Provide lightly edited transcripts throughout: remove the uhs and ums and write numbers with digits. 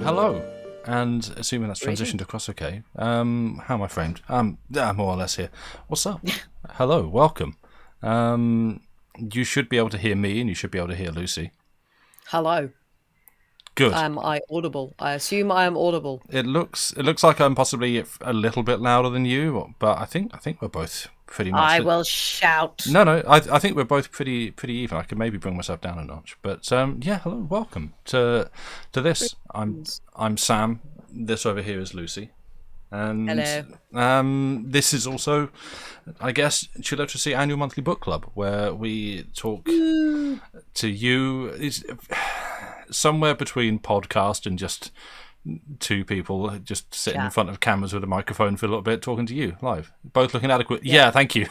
Hello, and assuming that's transitioned across okay, how am I framed? Yeah, more or less here. What's up? Hello, welcome. You should be able to hear me, and you should be able to hear Lucy. Hello. Good. Am I audible? I assume I am audible. It looks like I'm possibly a little bit louder than you, but I think we're both pretty much. I will shout. No, I think we're both pretty even. I could maybe bring myself down a notch, but yeah. Hello, welcome to this. I'm Sam. This over here is Lucy, and Hello. this is also, I guess, Chill Literacy Annual Monthly Book Club, where we talk to you. It's somewhere between podcast and just two people just sitting in front of cameras with a microphone for a little bit talking to you live, both looking adequate. Yeah, thank you.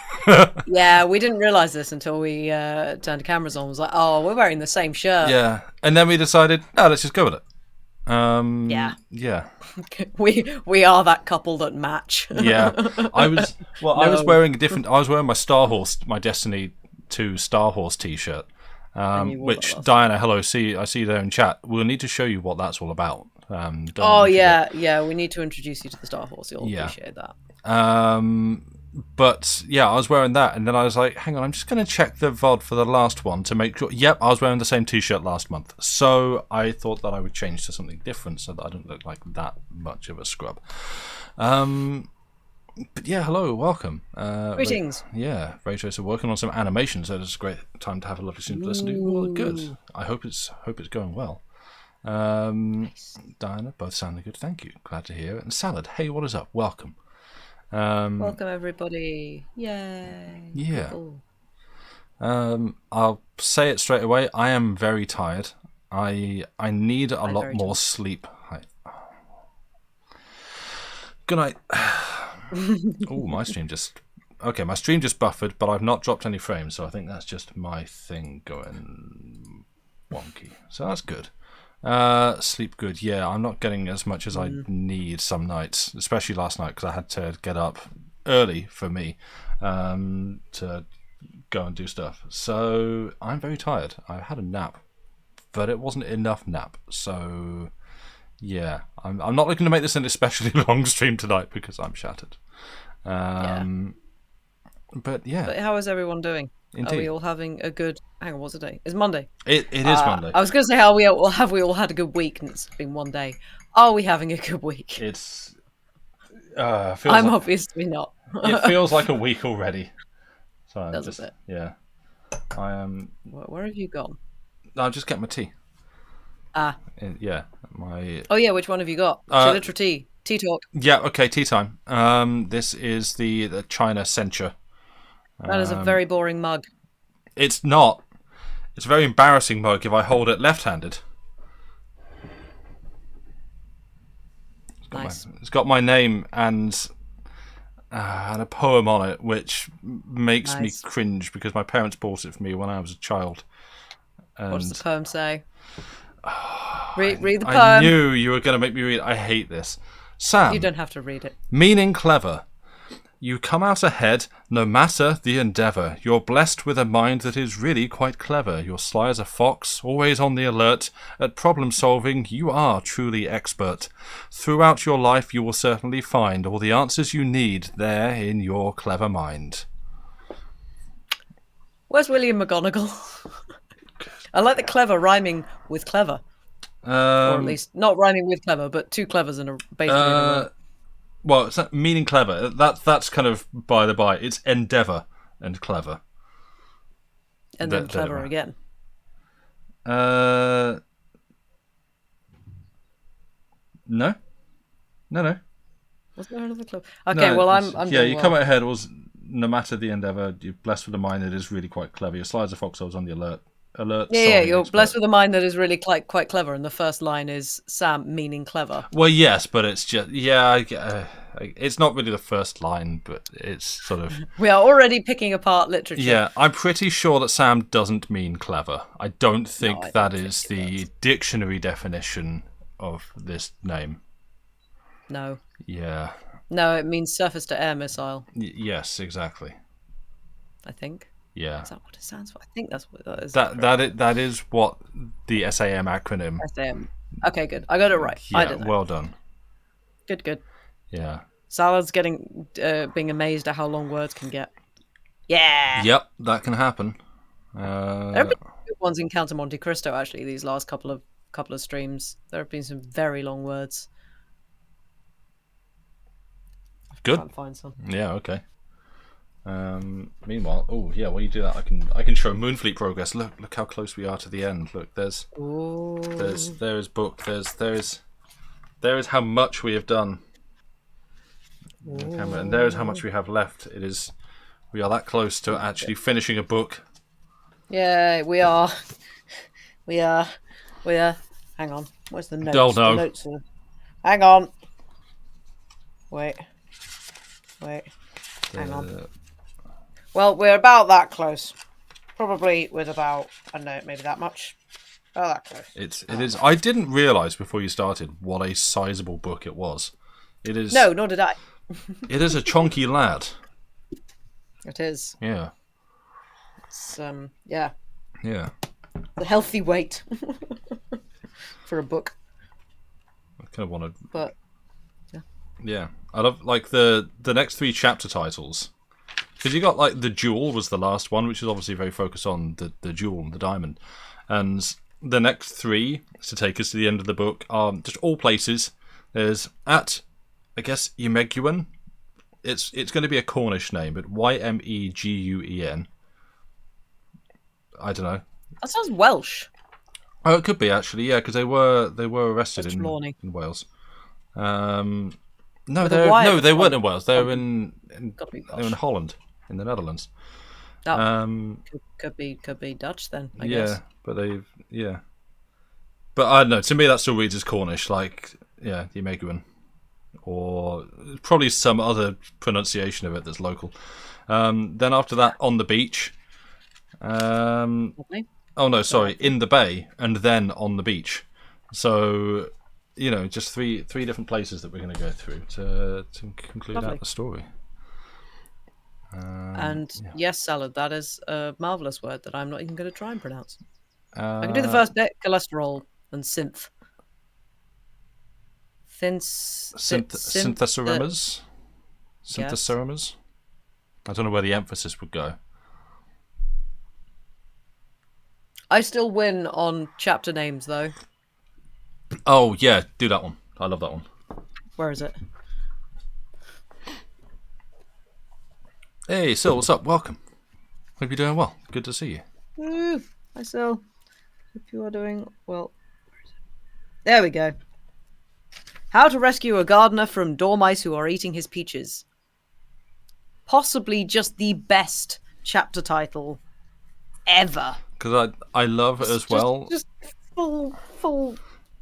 Yeah, we didn't realise this until we turned the cameras on. It was like, oh, we're wearing the same shirt. Yeah, and then we decided, no, let's just go with it. Yeah. We are that couple that match. Yeah. I was wearing my Star Horse, my Destiny 2 Star Horse t-shirt. Which Diana, hello, I see you there in chat. We'll need to show you what that's all about. Yeah, we need to introduce you to the Star Horse. You'll appreciate that. But yeah, I was wearing that, and then I was like, hang on, I'm just going to check the VOD for the last one to make sure. Yep, I was wearing the same t-shirt last month, so I thought that I would change to something different so that I don't look like that much of a scrub. But yeah, hello, welcome. Greetings. Rachel, so working on some animations, so it's a great time to have a lovely stream to listen to. Well, good. I hope it's going well. Nice. Diana, both sounding good. Thank you. Glad to hear it. And Salad, hey, what is up? Welcome. Welcome everybody. Yay. Yeah. Cool. I'll say it straight away. I am very tired. I need a lot more sleep. Good night. Oh, my stream just buffered, but I've not dropped any frames, so I think that's just my thing going wonky. So that's good. Sleep good. Yeah, I'm not getting as much as I need some nights, especially last night because I had to get up early for me to go and do stuff. So I'm very tired. I had a nap, but it wasn't enough nap. So yeah, I'm not looking to make this an especially long stream tonight because I'm shattered. But yeah. But how is everyone doing? Indeed. Are we all having a good... Hang on, what's the day? It's Monday. It is Monday. I was going to say, have we all had a good week and it's been one day. Are we having a good week? It's... I'm obviously not. It feels like a week already. So Does it? Yeah. I am... Where have you gone? I'll just get my tea. Yeah. Oh yeah, which one have you got? Literary tea. Tea talk. Yeah, okay, tea time. This is the China Sencha. That is a very boring mug. It's not. It's a very embarrassing mug if I hold it left-handed. Nice. It's got my name and a poem on it, which makes me cringe because my parents bought it for me when I was a child. What does the poem say? Read the poem. I knew you were going to make me read it. I hate this. Sam. You don't have to read it. Meaning clever. You come out ahead, no matter the endeavour. You're blessed with a mind that is really quite clever. You're sly as a fox, always on the alert. At problem-solving, you are truly expert. Throughout your life, you will certainly find all the answers you need there in your clever mind. Where's William McGonagall? I like the clever rhyming with clever. Or at least, not rhyming with clever, but two clevers in a basically. Well, it's not meaning clever. That's kind of by the by. It's endeavour and clever. And then clever again. No. Was there another clever? Okay, no, well, I'm yeah, you come out ahead was no matter the endeavour, you're blessed with a mind that is really quite clever. Your sly as a fox, I was on the alert. Yeah, you're blessed with a mind that is really quite clever, and the first line is Sam meaning clever. Well, yes, but it's just it's not really the first line, but it's sort of. We are already picking apart literature. Yeah, I'm pretty sure that Sam doesn't mean clever. I don't think that is the dictionary definition of this name. No. Yeah. No, it means surface to air missile. Yes, exactly. I think. Yeah. Is that what it stands for? I think that's what that is. That is what the SAM acronym. SAM. Okay, good. I got it right. I Yeah, did that. well done. Good. Yeah. Salad's being amazed at how long words can get. Yeah. Yep, that can happen. There have been good ones in Counter Monte Cristo actually. These last couple of streams, there have been some very long words. Good. Try and find some. Yeah. Okay. Meanwhile, oh yeah, while you do that, I can show Moonfleet progress. Look how close we are to the end. Look, there is book. There is how much we have done. And there is how much we have left. We are that close to actually finishing a book. Yeah, we are. We are. Hang on. Where's the notes? Oh, no. The notes are... Hang on. Wait. Hang on. Well, we're about that close. Probably with about, I don't know, maybe that much. Oh, that close. It is. I didn't realise before you started what a sizable book it was. It is. No, nor did I. It is a chonky lad. It is. Yeah. It's yeah. Yeah. The healthy weight for a book. I kind of want to. But yeah. Yeah, I love like the next 3 chapter titles. Because you got like the Jewel was the last one, which is obviously very focused on the jewel, the diamond, and the next 3 to take us to the end of the book are just all places. There's at, I guess, Ymeguin. It's going to be a Cornish name, but Ymeguen. I don't know. That sounds Welsh. Oh, it could be actually, yeah, because they were arrested in Wales. No, they weren't in Wales. They were in Holland, in the Netherlands. Could be Dutch then. I guess. But But I don't know. To me, that still reads as Cornish, like the Ymeguin, or probably some other pronunciation of it that's local. Then after that, on the beach. Oh no, sorry, in the bay, and then on the beach. So, just three different places that we're going to go through to conclude out the story. Yes, salad. That is a marvelous word that I'm not even going to try and pronounce. I can do the first bit: cholesterol and synth. Synthesorimas. Synthesorimas. I don't know where the emphasis would go. I still win on chapter names, though. Oh, yeah, do that one. I love that one. Where is it? Hey, Sil, what's up? Welcome. Hope you're doing well. Good to see you. Hi, Sil. Hope you are doing well. Where is it? There we go. How to rescue a gardener from dormice who are eating his peaches. Possibly just the best chapter title ever. Because I love it as well. Just full.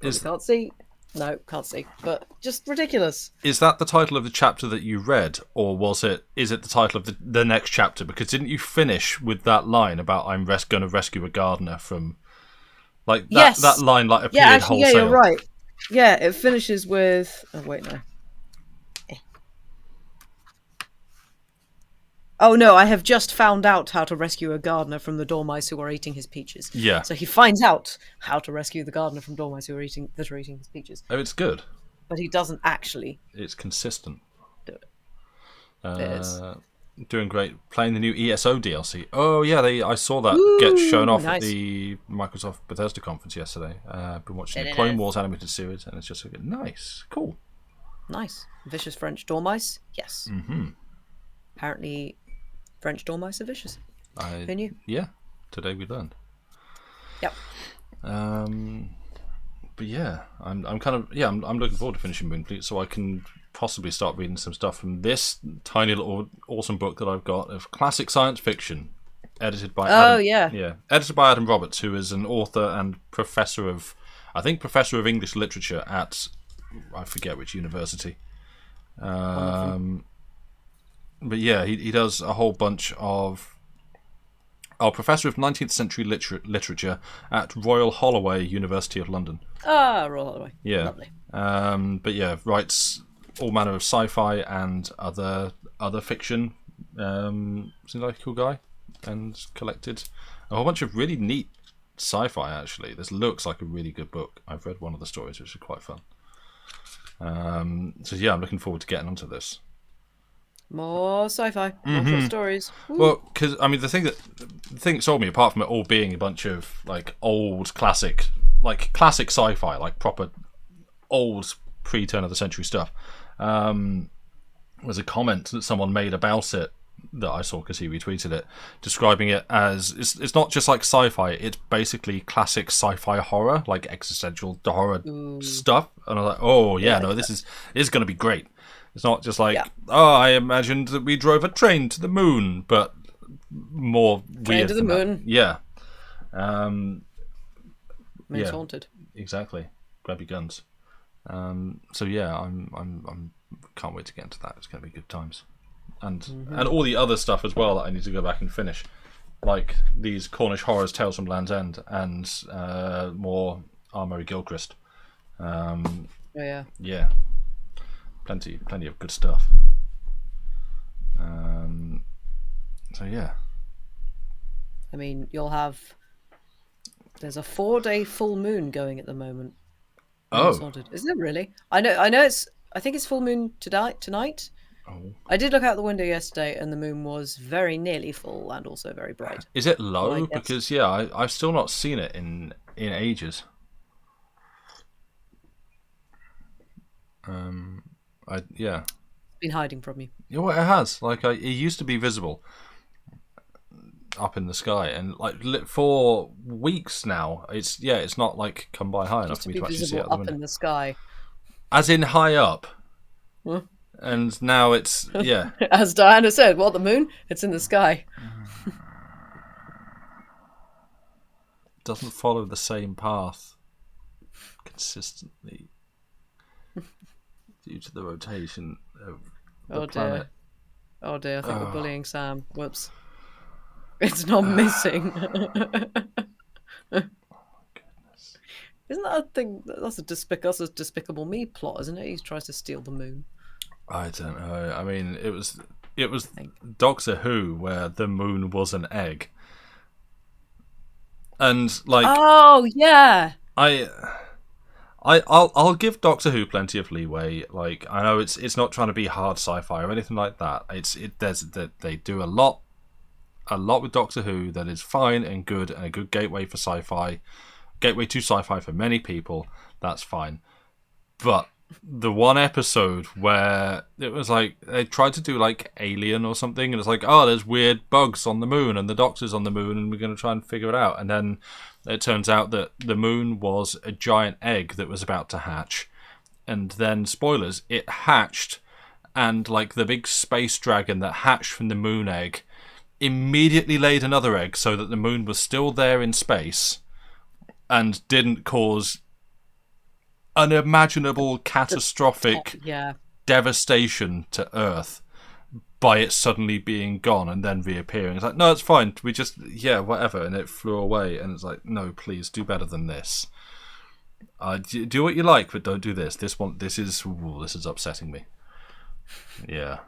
Can't see. No, can't see. But just ridiculous. Is that the title of the chapter that you read, or is it the title of the next chapter? Because didn't you finish with that line about I'm going to rescue a gardener from, like that? Yes. That line like appeared wholesale. Yeah, you're right. Yeah, it finishes with. Oh wait, no. Oh no, I have just found out how to rescue a gardener from the dormice who are eating his peaches. Yeah. So he finds out how to rescue the gardener from dormice who are eating his peaches. Oh, it's good. But he doesn't actually. It's consistent. Do it. It is. Doing great. Playing the new ESO DLC. Oh yeah, I saw that get shown off at the Microsoft Bethesda conference yesterday. Been watching the Clone Wars animated series, and it's just nice, cool. Nice. Vicious French dormice? Yes. Mm-hmm. Apparently French dormice are vicious. Who knew? Yeah, today we learned. Yep. But yeah, I'm looking forward to finishing Moonfleet so I can possibly start reading some stuff from this tiny little awesome book that I've got of classic science fiction, edited by edited by Adam Roberts, who is an author and professor of English literature at I forget which university. But yeah, he does a whole bunch of... Professor of 19th century literature at Royal Holloway, University of London. Royal Holloway. Yeah. Lovely. But yeah, writes all manner of sci-fi and other fiction. Seems like a cool guy. And collected a whole bunch of really neat sci-fi. Actually, this looks like a really good book. I've read one of the stories, which is quite fun. So yeah, I'm looking forward to getting onto this. More sci-fi, more short stories. Woo. Well, because I mean, the thing that sold me, apart from it all being a bunch of like old classic sci-fi, like proper old pre-turn of the century stuff, was a comment that someone made about it that I saw because he retweeted it, describing it as it's not just like sci-fi, it's basically classic sci-fi horror, like existential horror stuff. And I was like, oh yeah, no, this is going to be great. It's not just like, oh, I imagined that we drove a train to the moon, but more Train weird to the than moon. that. Yeah. Moon's haunted. Exactly. Grab your guns. So yeah, I'm can't wait to get into that. It's going to be good times, and all the other stuff as well that I need to go back and finish, like these Cornish horrors, Tales from Land's End, and more R. Murray Gilchrist. Oh yeah. Yeah, plenty of good stuff. So yeah. I mean, you'll have. There's a 4-day full moon going at the moment. Oh. Is it really? I know. I think it's full moon tonight. Oh. I did look out the window yesterday, and the moon was very nearly full and also very bright. Is it low? So because yeah, I've still not seen it in ages. Yeah. It's been hiding from you. Yeah, well, it has. Like, it used to be visible up in the sky, and like for weeks now, it's not like come by high enough for me to actually see it out the up window. in the sky. As in high up. Huh? And now it's As Diana said, what, the moon? It's in the sky. Doesn't follow the same path consistently due to the rotation of the planet. Oh dear, I think we're bullying Sam. Whoops. It's not missing. Oh my goodness. Isn't that a thing? That's a Despicable Me plot, isn't it? He tries to steal the moon. I don't know. I mean, it was Doctor Who where the moon was an egg, and like, oh yeah, I'll give Doctor Who plenty of leeway. Like, I know it's not trying to be hard sci-fi or anything like that. They do a lot with Doctor Who that is fine and good, and a good gateway to sci-fi for many people. That's fine, but the one episode where it was like they tried to do like Alien or something, and it's like, oh, there's weird bugs on the moon and the Doctor's on the moon and we're going to try and figure it out, and then it turns out that the moon was a giant egg that was about to hatch, and then spoilers, it hatched, and like the big space dragon that hatched from the moon egg immediately laid another egg so that the moon was still there in space and didn't cause unimaginable catastrophic devastation to Earth by it suddenly being gone and then reappearing. It's like, no, it's fine. We just, whatever. And it flew away. And it's like, no, please do better than this. Do what you like, but don't do this. This is upsetting me. Yeah.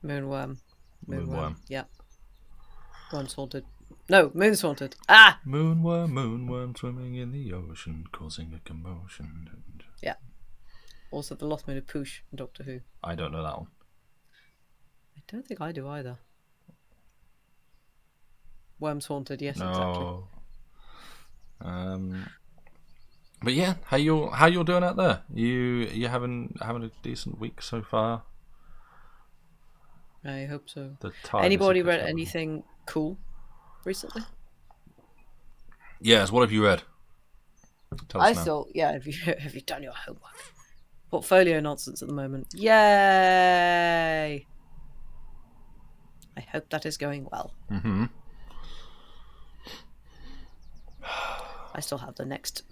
Moonworm. Yeah. Worm's haunted. No, moon's haunted. Ah! Moonworm swimming in the ocean, causing a commotion. Yeah. Also, the Lost Moon of Poosh in Doctor Who. I don't know that one. I don't think I do either. Worm's haunted, yes, no. Exactly. But yeah, how you doing out there? You having a decent week so far? I hope so. Anybody read anything cool recently? Yes. What have you read? Tell us now. Have you done your homework? Portfolio nonsense at the moment. Yay! I hope that is going well. Mm-hmm. I still have the next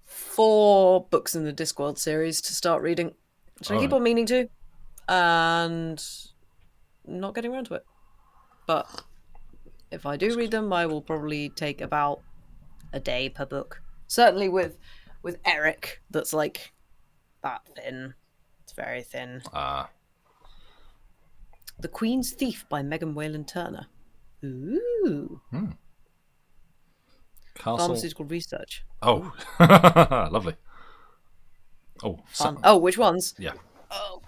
4 books in the Discworld series to start reading, which I keep on meaning to, and not getting around to it. But if I do read them, I will probably take about a day per book. Certainly with Eric, that's like that thin. It's very thin. The Queen's Thief by Megan Whalen Turner. Ooh. Castle. Pharmaceutical research. Oh, lovely. Oh, Fun. Oh, which ones? yeah. Oh.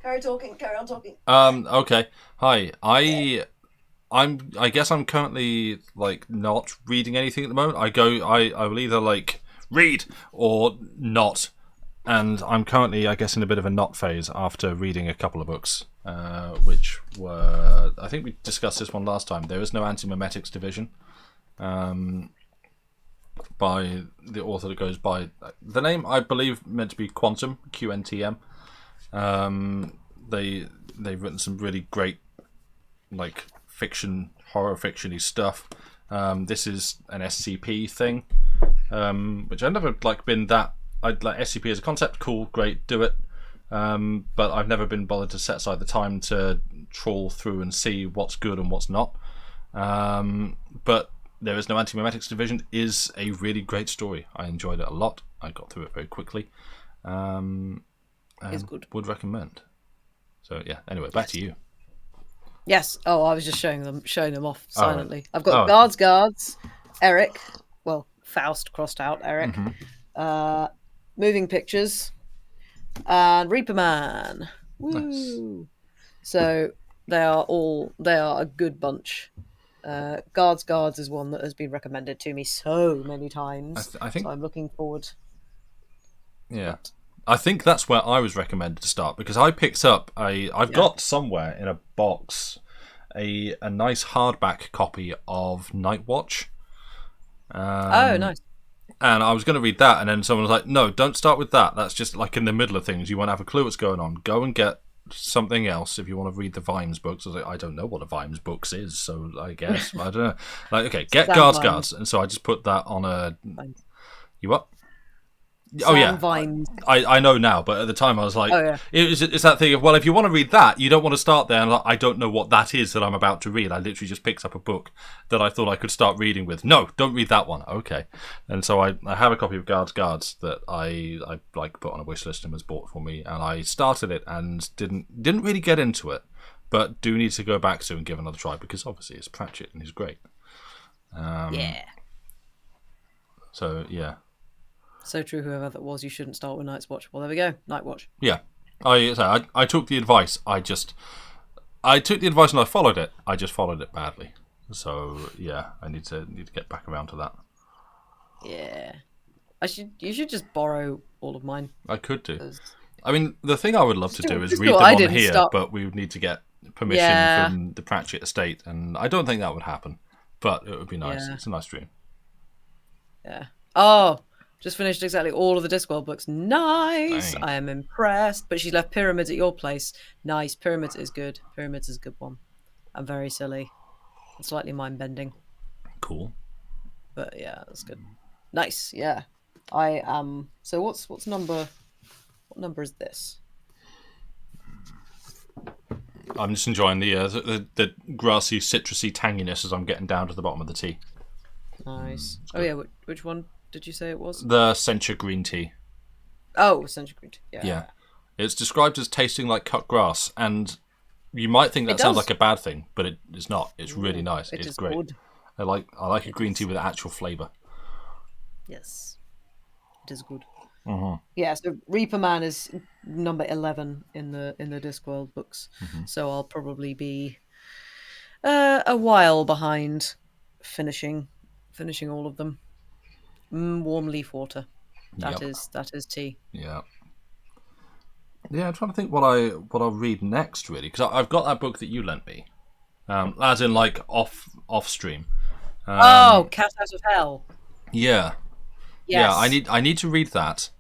Carry on talking. Okay. Hi. I guess I'm currently like not reading anything at the moment. I will either like read or not, and I'm currently, I guess, in a bit of a not phase after reading a couple of books, which were, I think we discussed this one last time. There is no Anti-Mimetics Division, by the author that goes by the name, I believe, meant to be Quantum, QNTM. They've written some really great like fiction, horror fiction-y stuff. This is an SCP thing, which I've never like been that. I like SCP as a concept, cool, great, do it. But I've never been bothered to set aside the time to trawl through and see what's good and what's not. But There Is No Anti-Mimetics Division is a really great story. I enjoyed it a lot. I got through it very quickly. It's good. Would recommend. So yeah. Anyway, back to you. Yes. Oh, I was just showing them off silently. I've got Oh. guards, Eric. Well, Faust crossed out Eric. Moving pictures, and Reaper Man. Woo! Nice. So they are a good bunch. Guards is one that has been recommended to me so many times. I think so I'm looking forward. Yeah. I think that's where I was recommended to start, because I picked up I've got somewhere in a box a nice hardback copy of Night Watch. Oh, nice. And I was going to read that, and then someone was like, no, don't start with that. That's just like in the middle of things. You won't have a clue what's going on. Go and get something else if you want to read the Vimes books. I was like, I don't know what a Vimes books is, so I guess. I don't know. Like, okay, get Guards. And so I just put that on a... Vimes. You what? Sam Oh yeah, Vimes. I know now, but at the time I was like, Oh, yeah. it's that thing of, well, if you want to read that, you don't want to start there, and like, I don't know what that is that I'm about to read. I literally just picked up a book that I thought I could start reading with. No, don't read that one. Okay, and so I have a copy of Guards that I like put on a wish list and was bought for me, and I started it and didn't really get into it, but do need to go back to and give it another try, because obviously it's Pratchett and he's great. Yeah. So yeah. So true, whoever that was, you shouldn't start with Night's Watch. Well, there we go, Night Watch. Yeah, I took the advice. I took the advice and I followed it. I just followed it badly. So yeah, I need to get back around to that. Yeah, you should just borrow all of mine. I could do. I mean, the thing I would love to do is just read what them I on didn't here, start- but we would need to get permission Yeah. from the Pratchett estate, and I don't think that would happen. But it would be nice. Yeah. It's a nice dream. Yeah. Oh, just finished exactly all of the Discworld books. Nice. Dang. I am impressed. But she left Pyramids at your place. Nice. Pyramids is good. Pyramids is a good one. I'm very silly. And slightly mind-bending. Cool. But yeah, that's good. Nice. Yeah. I am... So what's number... What number is this? I'm just enjoying the grassy, citrusy tanginess as I'm getting down to the bottom of the tea. Nice. Oh yeah, which one did you say it was? The Sencha green tea. Oh, Essential Green Tea. Yeah. Yeah. It's described as tasting like cut grass, and you might think that It sounds does. like a bad thing, but it's not. It's really nice. It It's is great. good. I like a green tea with actual flavour. Yes. It is good. Mm-hmm. Yeah, so Reaper Man is number 11 in the Discworld books. So I'll probably be a while behind finishing all of them. Warm leaf water. That is tea. Yeah. Yeah, I'm trying to think what I'll read next, really, because I've got that book that you lent me, as in like off stream. Cat Out of Hell. Yeah. Yes. Yeah, I need to read that.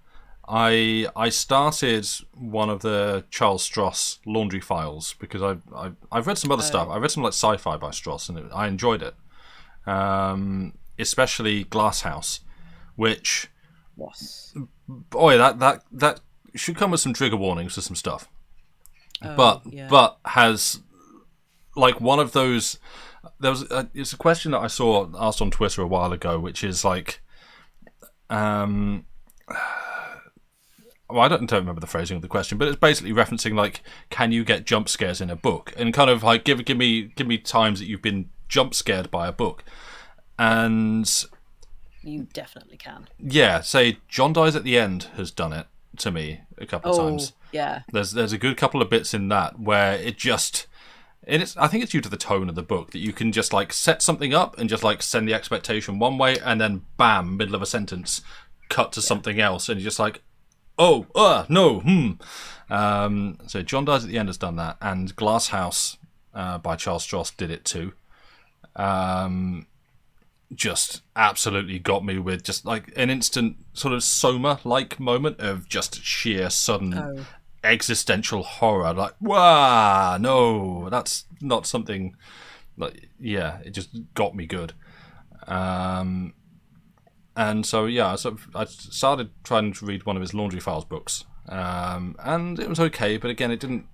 I started one of the Charles Stross laundry files because I've read some other stuff. I read some like sci-fi by Stross and I enjoyed it, especially Glass House, which Yes. boy that should come with some trigger warnings for some stuff, Yeah. but has like one of those. It's a question that I saw asked on Twitter a while ago, which is like, well, I don't remember the phrasing of the question, but it's basically referencing like, can you get jump scares in a book, and kind of like give me times that you've been jump scared by a book, and You definitely can. yeah, say John Dies at the End has done it to me a couple of Oh, times. yeah. There's a good couple of bits in that where it just. And I think it's due to the tone of the book that you can just like set something up and just like send the expectation one way, and then bam, middle of a sentence, cut to something else, and you're just like, oh, no, So John Dies at the End has done that, and Glass House by Charles Stross did it too. Just absolutely got me with just like an instant sort of Soma-like moment of just sheer sudden existential horror. Like, wow, no, that's not something. Like, yeah, it just got me good. And so yeah, I started trying to read one of his Laundry Files books, and it was okay, but again, it didn't.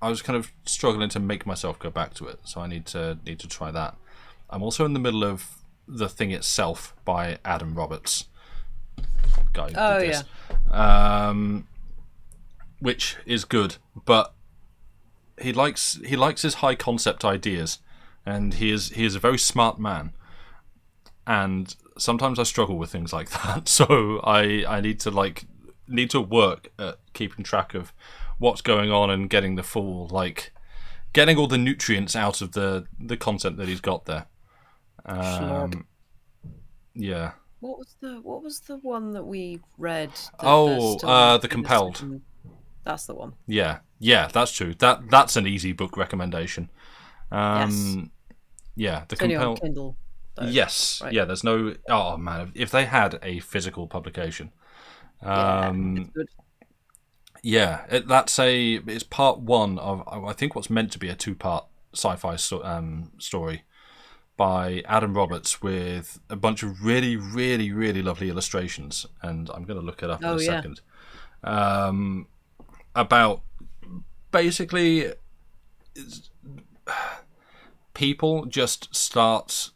I was kind of struggling to make myself go back to it, so I need to try that. I'm also in the middle of The Thing Itself by Adam Roberts. Guy who did this. Which is good, but he likes his high concept ideas, and he is a very smart man. And sometimes I struggle with things like that, so I need to work at keeping track of what's going on and getting the full getting all the nutrients out of the content that he's got there. Yeah. What was the one that we read? The Compelled. That's the one. Yeah, that's true. That's an easy book recommendation. Yes. Yeah, the It's only on Compelled. Kindle, though, Yes, right? yeah. There's no. Oh man, if they had a physical publication, It's good. yeah, it's part one of I think what's meant to be a two-part sci-fi story by Adam Roberts with a bunch of really, really, really lovely illustrations, and I'm going to look it up in a second. About basically people just start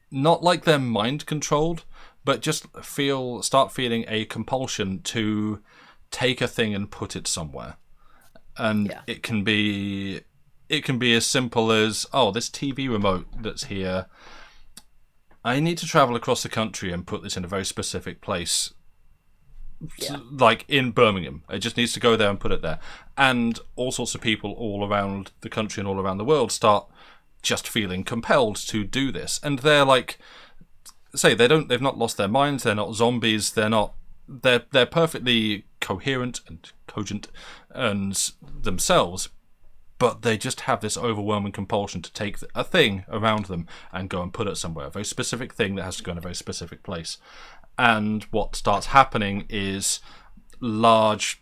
not like they're mind controlled, but just start feeling a compulsion to take a thing and put it somewhere, and it can be as simple as, oh, this TV remote that's here, I need to travel across the country and put this in a very specific place. Like in Birmingham, it just needs to go there and put it there, and all sorts of people all around the country and all around the world start just feeling compelled to do this, and they're like, say they've not lost their minds, they're not zombies, they're perfectly coherent and cogent and themselves, but they just have this overwhelming compulsion to take a thing around them and go and put it somewhere, a very specific thing that has to go in a very specific place. And what starts happening is large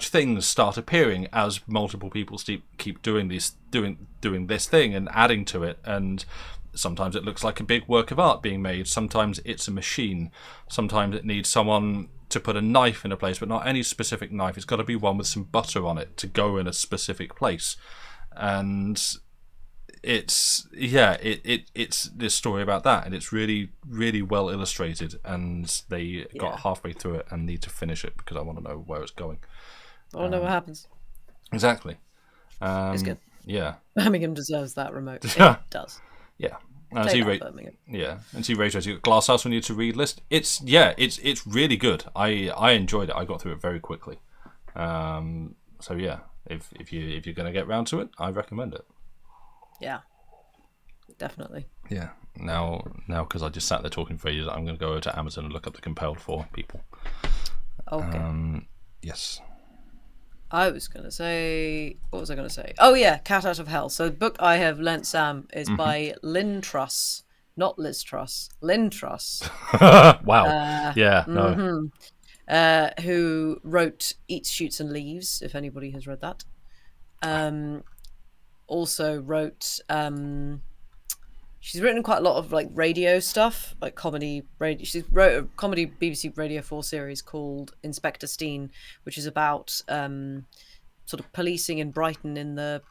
things start appearing as multiple people keep doing this thing and adding to it. And sometimes it looks like a big work of art being made. Sometimes it's a machine. Sometimes it needs someone to put a knife in a place, but not any specific knife. It's got to be one with some butter on it to go in a specific place. And it's this story about that, and it's really, really well illustrated, and they got halfway through it and need to finish it because I want to know where it's going. I want to know what happens. Exactly. It's good. Yeah. Birmingham deserves that remote. It does. Yeah. Birmingham. Yeah. And see Rachel, you got Glass House on your to read list. It's really good. I enjoyed it. I got through it very quickly. So yeah, if you're gonna get round to it, I recommend it. Yeah. Definitely. Yeah. Now, because I just sat there talking for ages, I'm going to go over to Amazon and look up the Compelled for people. Okay. Yes. I was going to say... What was I going to say? Oh, yeah, Cat Out of Hell. So the book I have lent Sam is by Lynn Truss. Not Liz Truss. Lynn Truss. Wow. No. Who wrote Eats, Shoots and Leaves, if anybody has read that. Also wrote... she's written quite a lot of like radio stuff, like comedy radio. She wrote a comedy BBC Radio 4 series called Inspector Steen, which is about sort of policing in Brighton in the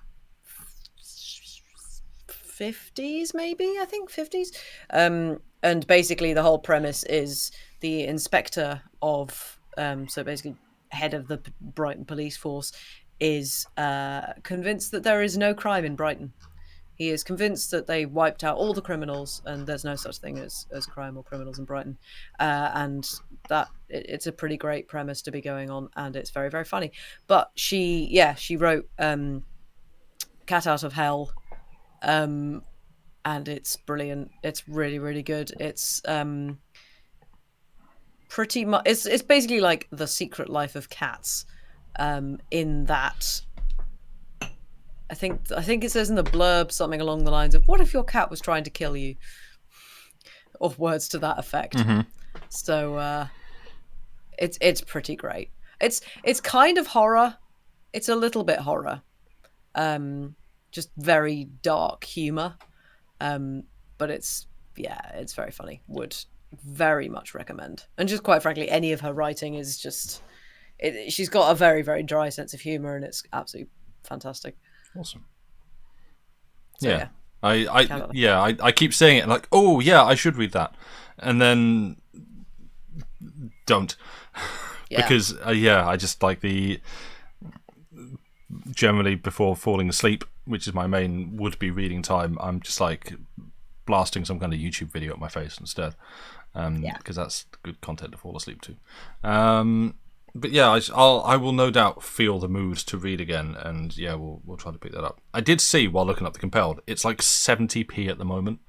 50s, maybe, I think 50s. And basically the whole premise is the inspector of so basically head of the Brighton police force, is convinced that there is no crime in Brighton. He is convinced that they wiped out all the criminals and there's no such thing as crime or criminals in Brighton. And that it's a pretty great premise to be going on, and it's very, very funny. But she wrote Cat Out of Hell, and it's brilliant. It's really, really good. It's pretty much it's basically like The Secret Life of Cats, in that I think it says in the blurb something along the lines of, what if your cat was trying to kill you, or words to that effect. So it's pretty great. It's kind of horror. It's a little bit horror, just very dark humor, but it's very funny. Would very much recommend. And just quite frankly, any of her writing is just she's got a very, very dry sense of humor, and it's absolutely fantastic. Awesome. So, yeah. I keep saying it like, oh yeah, I should read that, and then don't. Because I just like generally before falling asleep, which is my main would-be reading time, I'm just like blasting some kind of YouTube video at my face instead, because that's good content to fall asleep to. But yeah, I will no doubt feel the mood to read again, and we'll try to pick that up. I did see while looking up the compelled, it's like 70p at the moment.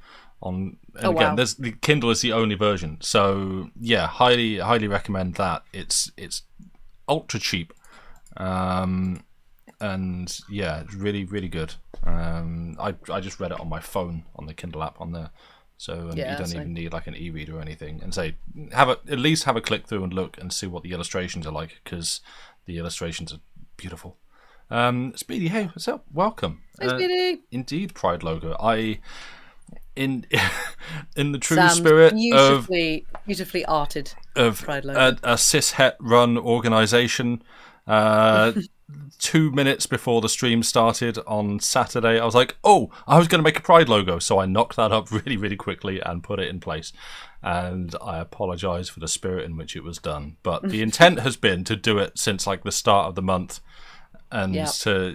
Again, there's the Kindle is the only version, so yeah, highly recommend that. It's ultra cheap, and yeah, it's really, really good. I just read it on my phone on the Kindle app on there. So you don't even need like an e-reader or anything. And say at least have a click through and look and see what the illustrations are like, because the illustrations are beautiful. Speedy, hey, what's up? Welcome. Hey, Speedy. Indeed, Pride logo. In the true Sam's spirit beautifully arted of Pride logo. a cishet run organisation. 2 minutes before the stream started on Saturday, I was like, oh, I was going to make a Pride logo, so I knocked that up really, really quickly and put it in place. And I apologise for the spirit in which it was done, but the intent has been to do it since like the start of the month, and so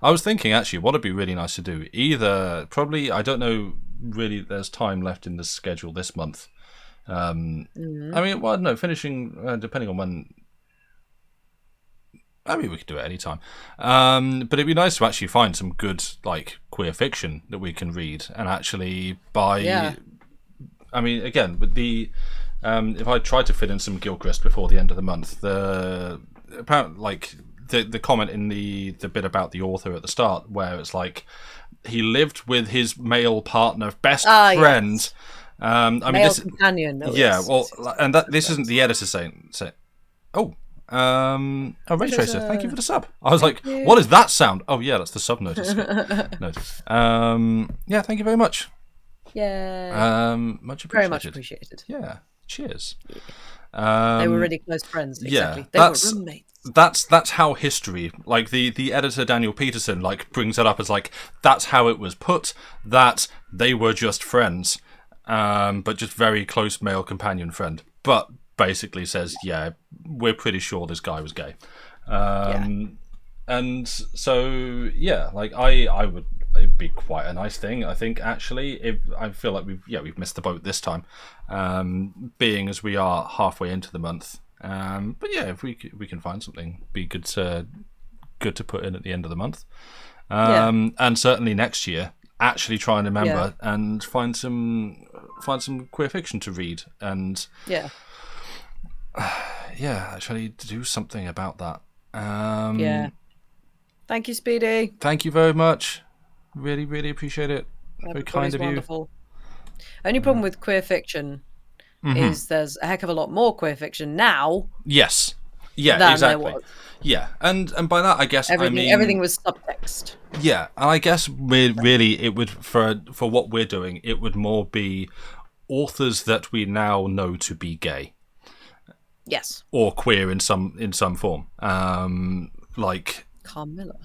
I was thinking actually what would be really nice to do, either probably, I don't know really, there's time left in the schedule this month. I mean, well, I don't know, finishing depending on when. I mean, we could do it any time, but it'd be nice to actually find some good like queer fiction that we can read and actually buy. Yeah. I mean, again, with the if I tried to fit in some Gilchrist before the end of the month, the comment in the bit about the author at the start, where it's like he lived with his male partner, best friend. Yes. I mean, this companion. And that this isn't the editor saying. Ray Tracer, thank you for the sub. I was like, what is that sound? Oh yeah, that's the sub notice. Yeah, thank you very much. Yeah. Much appreciated. Very much appreciated. Yeah. Cheers. They were really close friends. Exactly. Yeah, they were roommates. That's how history, like the editor Daniel Peterson, like brings it up as like that's how it was put, that they were just friends. But just very close male companion friend. But basically says, yeah, we're pretty sure this guy was gay. And so, yeah, like it'd be quite a nice thing, I think, actually. If I feel like we've missed the boat this time, being as we are halfway into the month. But yeah, if we can find something, be good to put in at the end of the month. And certainly next year, actually try and remember and find some queer fiction to read, and actually do something about that. Thank you, Speedy. Thank you very much. Really, really appreciate it. Very kind of wonderful. Only problem with queer fiction is there's a heck of a lot more queer fiction now. Yes. Yeah, exactly. There was. Yeah, and by that I guess everything was subtext. Yeah, and I guess it would for what we're doing, it would more be authors that we now know to be gay. Yes. Or queer in some form. Like Carmilla.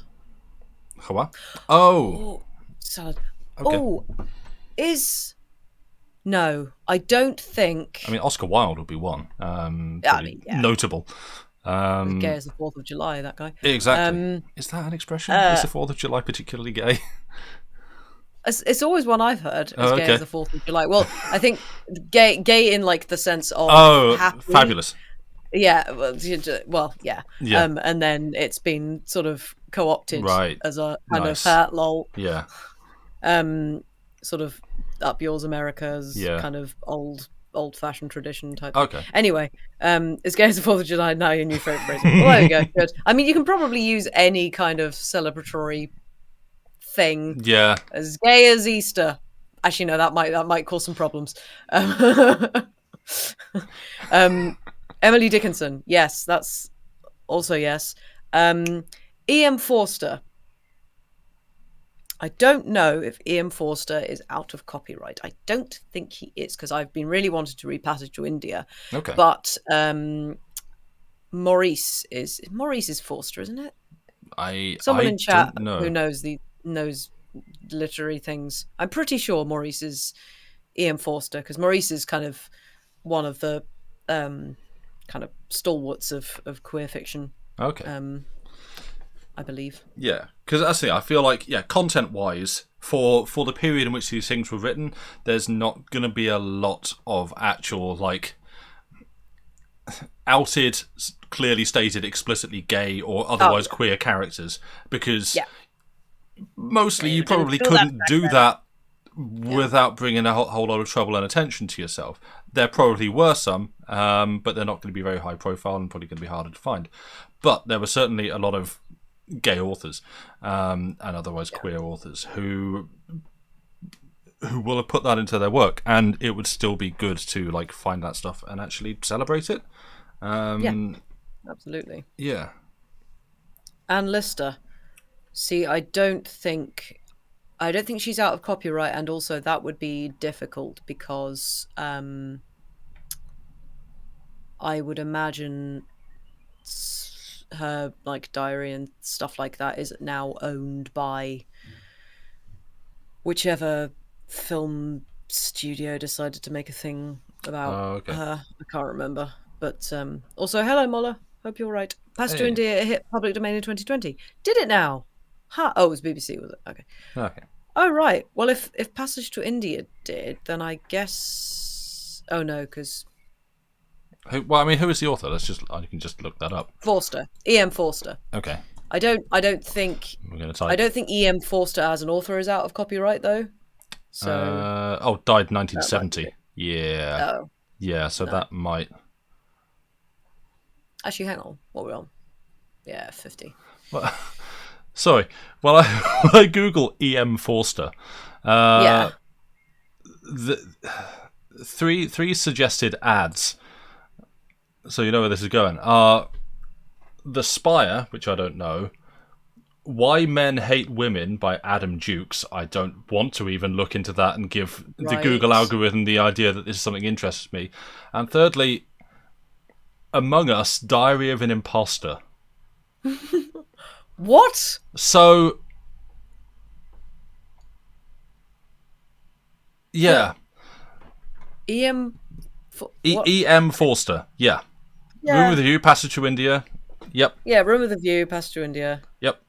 What? Oh. So. Okay. Oh, is No, I don't think. I mean, Oscar Wilde would be one. I Pretty mean, yeah, notable. as gay as the 4th of July, that guy. Exactly. Is that an expression? Is the 4th of July particularly gay? It's always one I've heard as Oh, gay okay. as the 4th of July. Well, I think gay in like the sense of Oh, happy. fabulous. Yeah, well, yeah. Yeah. And then it's been sort of co-opted Right. as a kind Nice. of lol. Yeah. Sort of up yours America's Yeah. kind of old-fashioned tradition type. Okay. Anyway, as gay as the 4th of July, now your new favourite phrase. Well, there you go. Good. I mean, you can probably use any kind of celebratory thing. Yeah. As gay as Easter. Actually, no, that might cause some problems. Emily Dickinson. Yes, that's also yes. E.M. Forster. I don't know if E.M. Forster is out of copyright. I don't think he is, because I've been really wanting to read Passage to India. Okay. But Maurice is Forster, isn't it? Someone in chat who knows literary things. I'm pretty sure Maurice is E.M. Forster, because Maurice is kind of one of the kind of stalwarts of queer fiction. Okay. I believe. Yeah, because that's the thing. I feel like, content-wise, for the period in which these things were written, there's not going to be a lot of actual, like, outed, clearly stated, explicitly gay or otherwise queer characters, because mostly you probably couldn't do that without bringing a whole lot of trouble and attention to yourself. There probably were some, but they're not going to be very high profile and probably going to be harder to find. But there were certainly a lot of gay authors and otherwise queer authors who will have put that into their work, and it would still be good to like find that stuff and actually celebrate it. Absolutely. Yeah. Anne Lister. See, I don't think she's out of copyright, and also that would be difficult because I would imagine her like diary and stuff like that is now owned by whichever film studio decided to make a thing about her. I can't remember. But also, hello Mola. Hope you're right. Passage to India hit public domain in 2020. Did it now? Huh. Oh, it was BBC, was it? Okay. Oh, right. Well, if Passage to India did, then I guess... Oh, no, because... Well, I mean, who is the author? I can just look that up. Forster. E.M. Forster. Okay. I don't think... We're going to type... I don't think E.M. Forster as an author is out of copyright, though. So... died 1970. Yeah. Oh. Yeah, so that might... Actually, hang on. What are we on? Yeah, 50. Well, sorry. Well, I Google E.M. Forster. The three suggested ads, so you know where this is going, are The Spire, which I don't know, Why Men Hate Women by Adam Dukes. I don't want to even look into that and give the Google algorithm the idea that this is something interests me. And thirdly, Among Us, Diary of an Imposter. What? So, yeah. E.M. E.M. Forster, yeah. Room with a View, Passage to India. Yep. Yeah, Room with a View, Passage to India. Yep.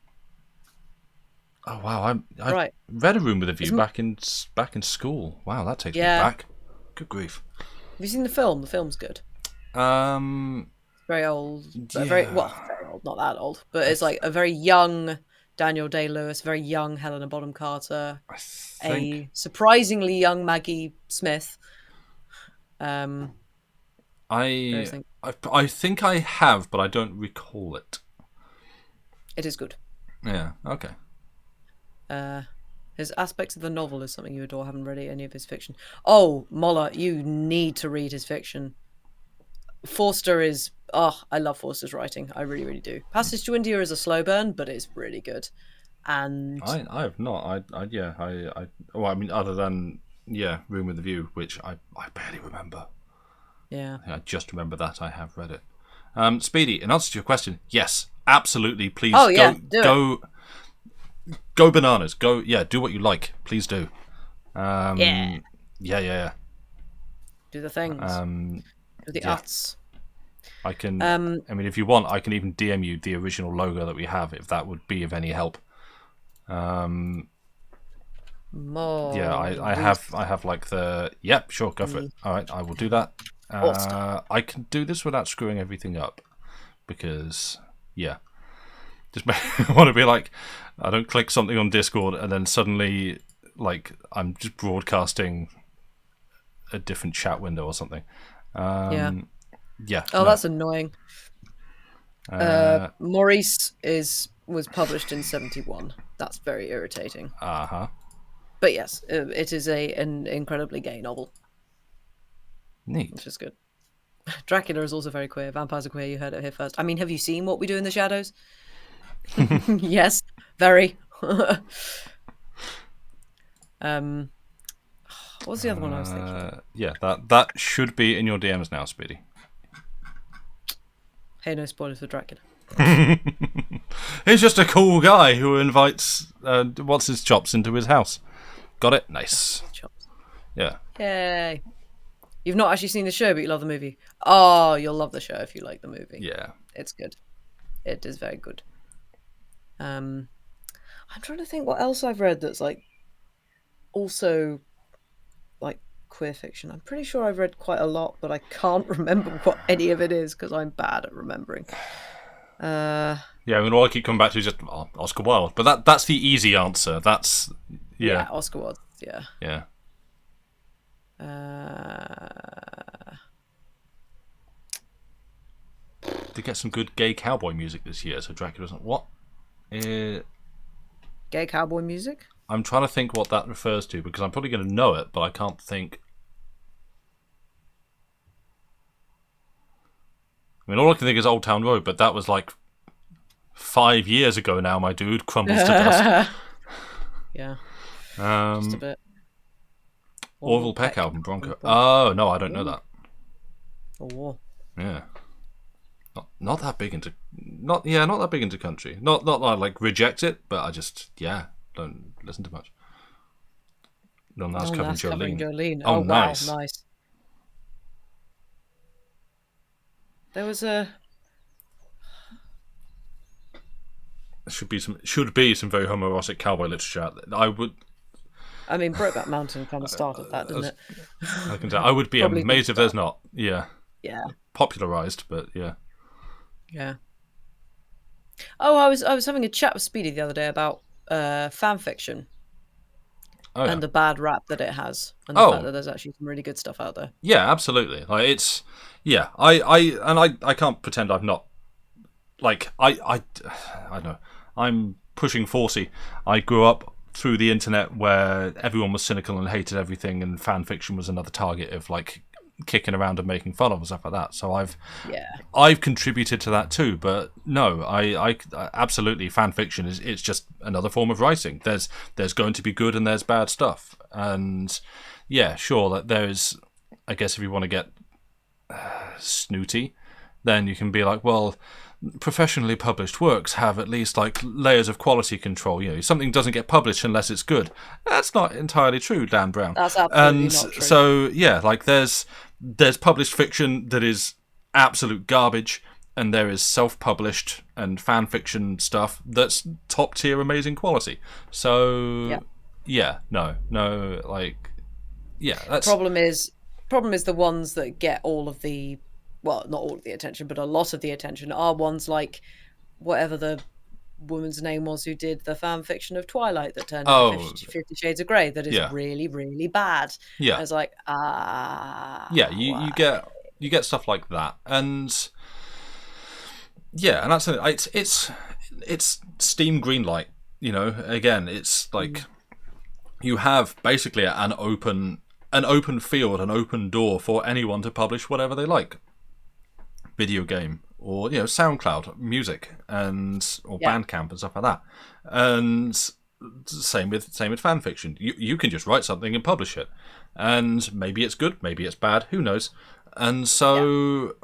Oh wow, I read A Room with a View back in school. Wow, that takes me back. Good grief. Have you seen the film? The film's good. Very old. Yeah. Very old, not that old, but it's like a very young Daniel Day-Lewis, very young Helena Bonham Carter, a surprisingly young Maggie Smith. I think I have, but I don't recall it. It is good. Yeah. Okay. His aspects of the novel is something you adore. Haven't read any of his fiction. Oh, Molla, you need to read his fiction. Forster is... Oh, I love Forster's writing. I really, really do. Passage to India is a slow burn, but it's really good. And... I have not. Well, I mean, other than, Room with a View, which I barely remember. Yeah. I just remember that I have read it. Speedy, in answer to your question, yes, absolutely. Please go bananas. Do what you like. Please do. Yeah. Do the things. Do the yeah. uts. I can. I mean, if you want, I can even DM you the original logo that we have, if that would be of any help. Yeah, I have like the. Yep, sure, go for it. All right, I will do that. Awesome. I can do this without screwing everything up, because yeah, just I want to be like, I don't click something on Discord and then suddenly like I'm just broadcasting a different chat window or something. Yeah. Yeah. Oh, No. that's annoying. Maurice was published in 71. That's very irritating. Uh-huh. But yes, it is an incredibly gay novel, Neat. which is good. Dracula is also very queer. Vampires are queer. You heard it here first. I mean, have you seen What We Do in the Shadows? Yes, very. What's the other one I was thinking? Yeah, that should be in your DMs now, Speedy. Hey, no spoilers for Dracula. He's just a cool guy who invites what's his chops into his house. Got it? Nice. Chops. Yeah. Yay. You've not actually seen the show, but you love the movie. Oh, you'll love the show if you like the movie. Yeah. It's good. It is very good. I'm trying to think what else I've read that's like also like queer fiction. I'm pretty sure I've read quite a lot, but I can't remember what any of it is because I'm bad at remembering. Yeah, I mean, all I keep coming back to is just Oscar Wilde, but that's the easy answer. That's yeah, Oscar Wilde. Yeah. yeah. Did get some good gay cowboy music this year, so Dracula doesn't. What? Gay cowboy music? I'm trying to think what that refers to because I'm probably going to know it, but I can't think. I mean, all I can think is Old Town Road, but that was like 5 years ago now, my dude. Crumbles to dust. Yeah. Just a bit. Orville Peck album, Bronco. Oh, no, I don't know that. Oh. Yeah. Not that big into... not that big into country. Not that I, like, reject it, but I just, don't listen to much. No, that's covering Jolene. Oh, nice. Wow, nice. There was a... Should be some very homoerotic cowboy literature. I mean, Brokeback Mountain kind of started that, didn't it? I can tell. I would be amazed if there's not. Yeah. Yeah. Popularized, but yeah. Yeah. Oh, I was having a chat with Speedy the other day about fan fiction. Oh, yeah. And the bad rap that it has, and the fact that there's actually some really good stuff out there. Yeah, absolutely. Like it's, I can't pretend I've not. Like I don't know. I'm pushing 40. I grew up through the internet where everyone was cynical and hated everything, and fan fiction was another target of like kicking around and making fun of and stuff like that. So I've contributed to that too. But no, I absolutely, fan fiction it's just another form of writing. There's going to be good and there's bad stuff, and yeah, sure that there's. I guess if you want to get snooty, then you can be like, well, professionally published works have at least like layers of quality control. You know, something doesn't get published unless it's good. That's not entirely true, Dan Brown. That's absolutely not true. So yeah, like there's published fiction that is absolute garbage, and there is self-published and fan fiction stuff that's top tier, amazing quality. So no, like that's problem is the ones that get all of the. Well, not all of the attention, but a lot of the attention are ones like whatever the woman's name was who did the fan fiction of Twilight that turned into 50 Shades of Grey that is really, really bad. Yeah. I was like, you get stuff like that. And and that's it's Steam Greenlight, you know, again, it's like you have basically an open field, an open door for anyone to publish whatever they like. Video game or SoundCloud music or Bandcamp and stuff like that, and same with fan fiction. You can just write something and publish it, and maybe it's good, maybe it's bad, who knows. And so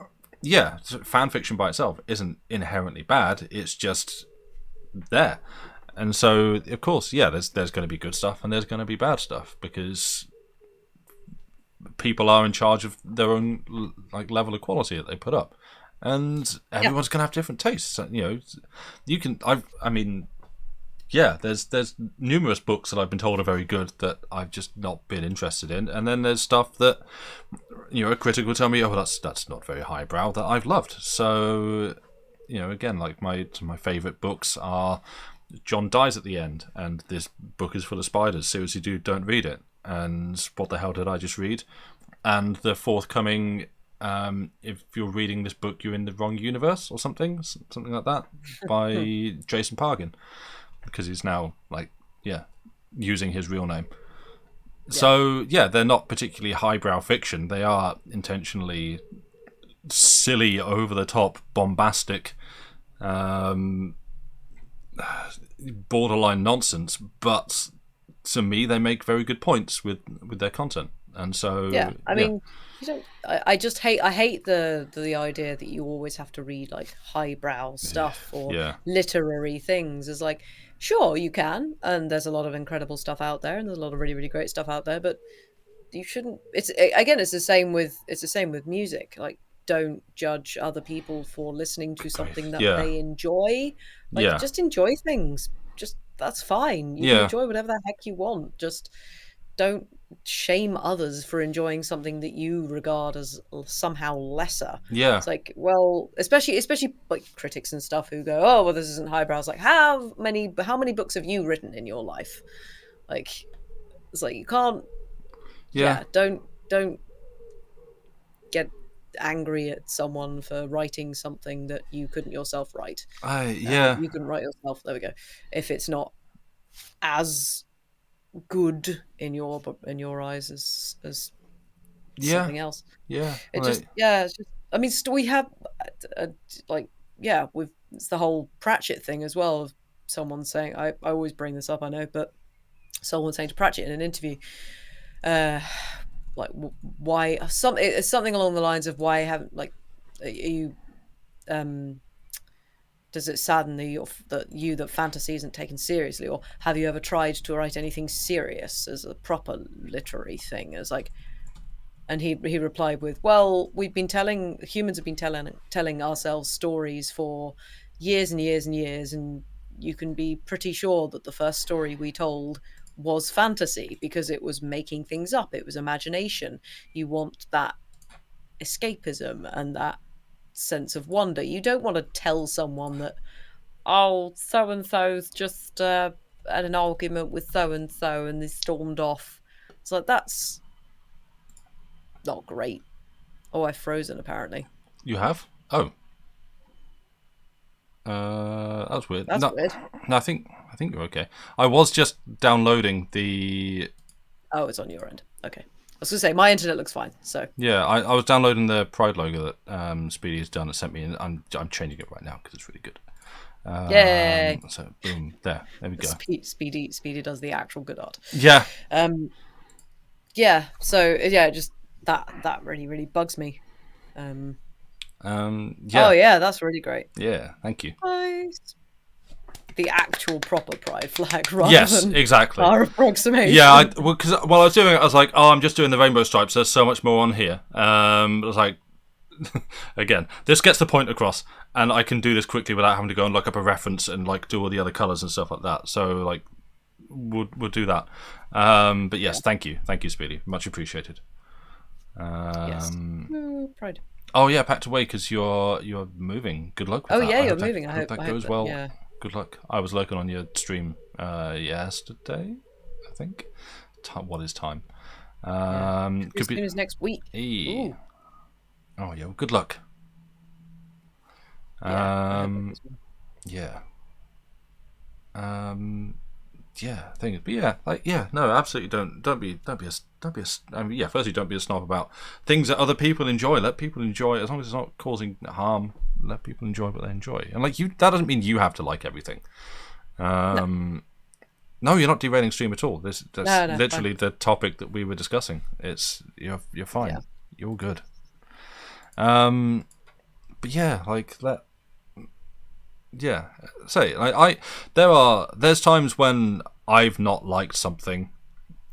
fan fiction by itself isn't inherently bad, it's just there. And so of course there's going to be good stuff and there's going to be bad stuff because people are in charge of their own like level of quality that they put up, and everyone's gonna have different tastes. You know, you can. I mean, yeah. There's numerous books that I've been told are very good that I've just not been interested in, and then there's stuff that a critic will tell me, oh, that's not very highbrow, that I've loved. So, again, like some of my favourite books are John dies at the end, and this book is full of spiders. Seriously, dude, don't read it. And what the hell did I just read? And the forthcoming, if you're reading this book, you're in the wrong universe or something like that, by Jason Pargin, because he's now using his real name. Yeah. So they're not particularly highbrow fiction. They are intentionally silly, over the top, bombastic, borderline nonsense, but to me they make very good points with their content. And so I mean, you don't. I hate the idea that you always have to read like highbrow stuff or literary things. It's like, sure, you can, and there's a lot of incredible stuff out there, and there's a lot of really, really great stuff out there, but you shouldn't. It's the same with music. Like, don't judge other people for listening to something that they enjoy. Like, just enjoy things. Just, that's fine. You can enjoy whatever the heck you want. Just don't shame others for enjoying something that you regard as somehow lesser. Yeah. It's like, well, especially like critics and stuff who go, oh, well, this isn't highbrow. It's like, how many books have you written in your life? Like, it's like, you can't. Don't get angry at someone for writing something that you couldn't yourself write. You couldn't write yourself. There we go. If it's not as good in your eyes as something else. It's just. I mean, we have with it's the whole Pratchett thing as well. Of someone saying, I always bring this up, I know, but someone saying to Pratchett in an interview, like, why something along the lines of, why haven't, like, you does it sadden that fantasy isn't taken seriously, or have you ever tried to write anything serious as a proper literary thing? As like, and he replied with, well, humans have been telling ourselves stories for years and years and years, and you can be pretty sure that the first story we told was fantasy, because it was making things up, it was imagination. You want that escapism and that sense of wonder. You don't want to tell someone that, oh, so and so's just had an argument with so and so and they stormed off. It's like, that's not great. Oh, I've frozen apparently. You have? Oh. That was weird. That's weird. No, I think you're okay. I was just downloading the. Oh, it's on your end. Okay. I was going to say, my internet looks fine. So yeah, I was downloading the Pride logo that Speedy has done and sent me, and I'm changing it right now because it's really good. Yay! So boom, there we go. Speedy does the actual good art. Yeah. Yeah. So just that really, really bugs me. Yeah. Oh yeah, that's really great. Yeah, thank you. Nice. The actual proper pride flag, rather than exactly our approximation. Yeah, because while I was doing it, I was like, oh, I'm just doing the rainbow stripes. There's so much more on here. I was like, again, this gets the point across, and I can do this quickly without having to go and look up a reference and like do all the other colours and stuff like that. So like, we'll do that. But yes, thank you, Speedy, much appreciated. Yes. Pride. Oh yeah, packed away because you're moving. Good luck with that. Oh yeah, you're moving. I hope that goes well. Yeah. Good luck. I was lurking on your stream yesterday, I think. What is time? Could be as next week. Oh yeah. Well, good luck. Thing. But no, absolutely don't be I mean, firstly, don't be a snob about things that other people enjoy. Let people enjoy, as long as it's not causing harm. Let people enjoy what they enjoy, and that doesn't mean you have to like everything. No, you're not derailing stream at all. That's literally fine. The topic that we were discussing. It's you're fine. Yeah. You're good. But yeah, like that. Yeah, there's times when I've not liked something,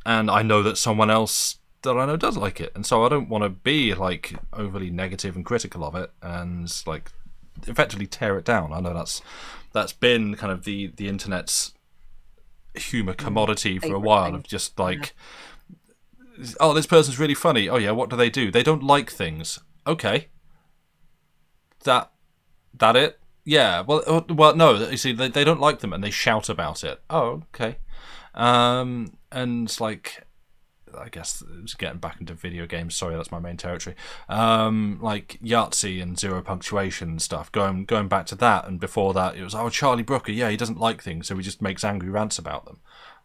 and I know that someone else that I know does like it, and so I don't want to be like overly negative and critical of it, and like effectively tear it down. I know that's been kind of the internet's humor commodity for a while, of just like, oh, this person's really funny. Oh yeah, what do? They don't like things. Okay, that it. Yeah, well, no. You see, they don't like them, and they shout about it. Oh, okay. And like, I guess it's getting back into video games. Sorry, that's my main territory. Like Yahtzee and zero punctuation and stuff. Going back to that, and before that, it was Charlie Brooker. Yeah, he doesn't like things, so he just makes angry rants about them.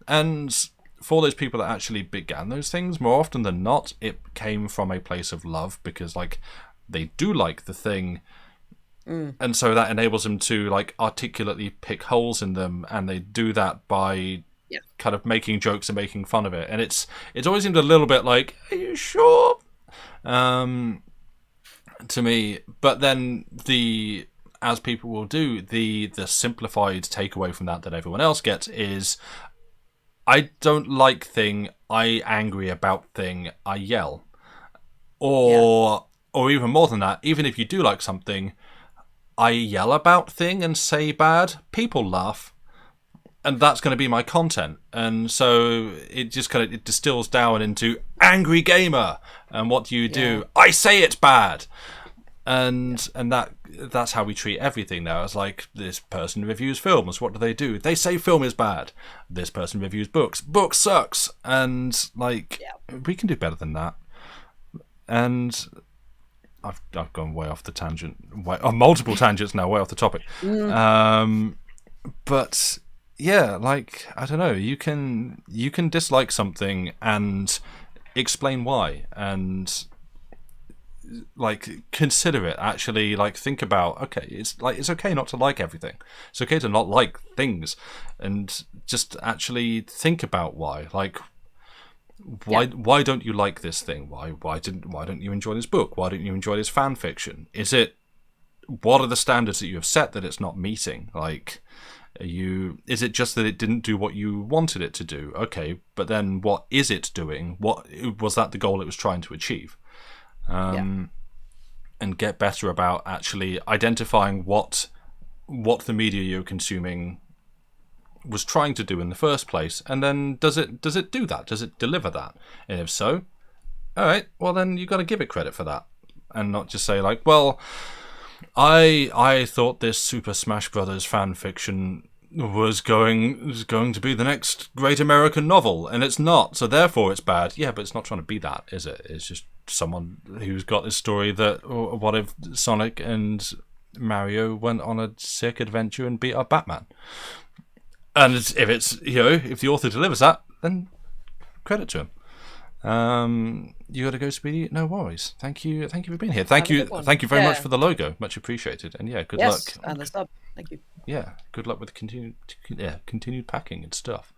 And for those people that actually began those things, more often than not, it came from a place of love, because like they do like the thing. And so that enables them to like articulately pick holes in them, and they do that by kind of making jokes and making fun of it. And it's always seemed a little bit like, are you sure? To me. But then as people will do, the simplified takeaway from that everyone else gets is, I don't like thing, I angry about thing, I yell. Or even more than that, even if you do like something, I yell about thing and say bad, people laugh, and that's going to be my content. And so it just kind of it distills down into angry gamer. And what do you do? I say it's bad. And that's how we treat everything now. It's like, this person reviews films. What do? They say film is bad. This person reviews books. Book sucks. And like, we can do better than that. And I've gone way off the tangent, multiple tangents now, way off the topic. But yeah, like, I don't know, you can dislike something and explain why, and like consider it. Actually, like, think about, okay, it's okay not to like everything. It's okay to not like things, and just actually think about why. Like, why don't you like this thing? Why don't you enjoy this book? Why don't you enjoy this fan fiction? What are the standards that you have set that it's not meeting? Like, is it just that it didn't do what you wanted it to do? Okay, but then what is it doing? What was that the goal it was trying to achieve? And get better about actually identifying what the media you're consuming was trying to do in the first place, and then does it do that? Does it deliver that? And if so, all right, well then you got to give it credit for that, and not just say like, well, I thought this Super Smash Brothers fan fiction was going to be the next great American novel, and it's not, so therefore it's bad. Yeah, but it's not trying to be that, is it? It's just someone who's got this story that, what if Sonic and Mario went on a sick adventure and beat up Batman? And if it's, if the author delivers that, then credit to him. You got to go, Speedy. No worries. Thank you for being here. Thank you very much for the logo. Much appreciated. And good luck. And the sub. Thank you. Yeah, good luck with the continued packing and stuff.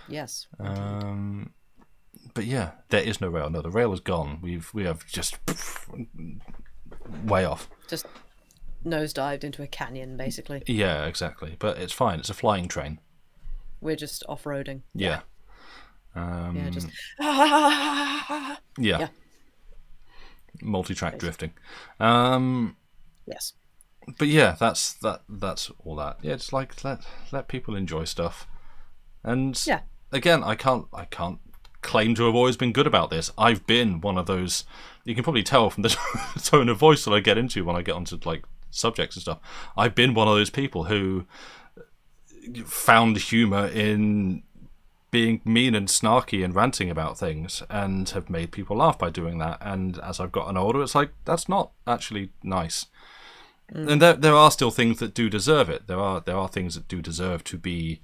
Yes. But yeah, there is no rail. No, the rail is gone. We have just way off. Just nosedived into a canyon, basically. Yeah, exactly. But it's fine. It's a flying train. We're just off-roading. Yeah. Just. Yeah. Multi-track drifting. Yes. But yeah, that's all that. Yeah, it's like let people enjoy stuff. And again, I can't claim to have always been good about this. I've been one of those. You can probably tell from the tone of voice that I get into when I get onto like subjects and stuff. I've been one of those people who found humor in being mean and snarky and ranting about things, and have made people laugh by doing that. And as I've gotten older, it's like, that's not actually nice. And there are still things that do deserve it. There are things that do deserve to be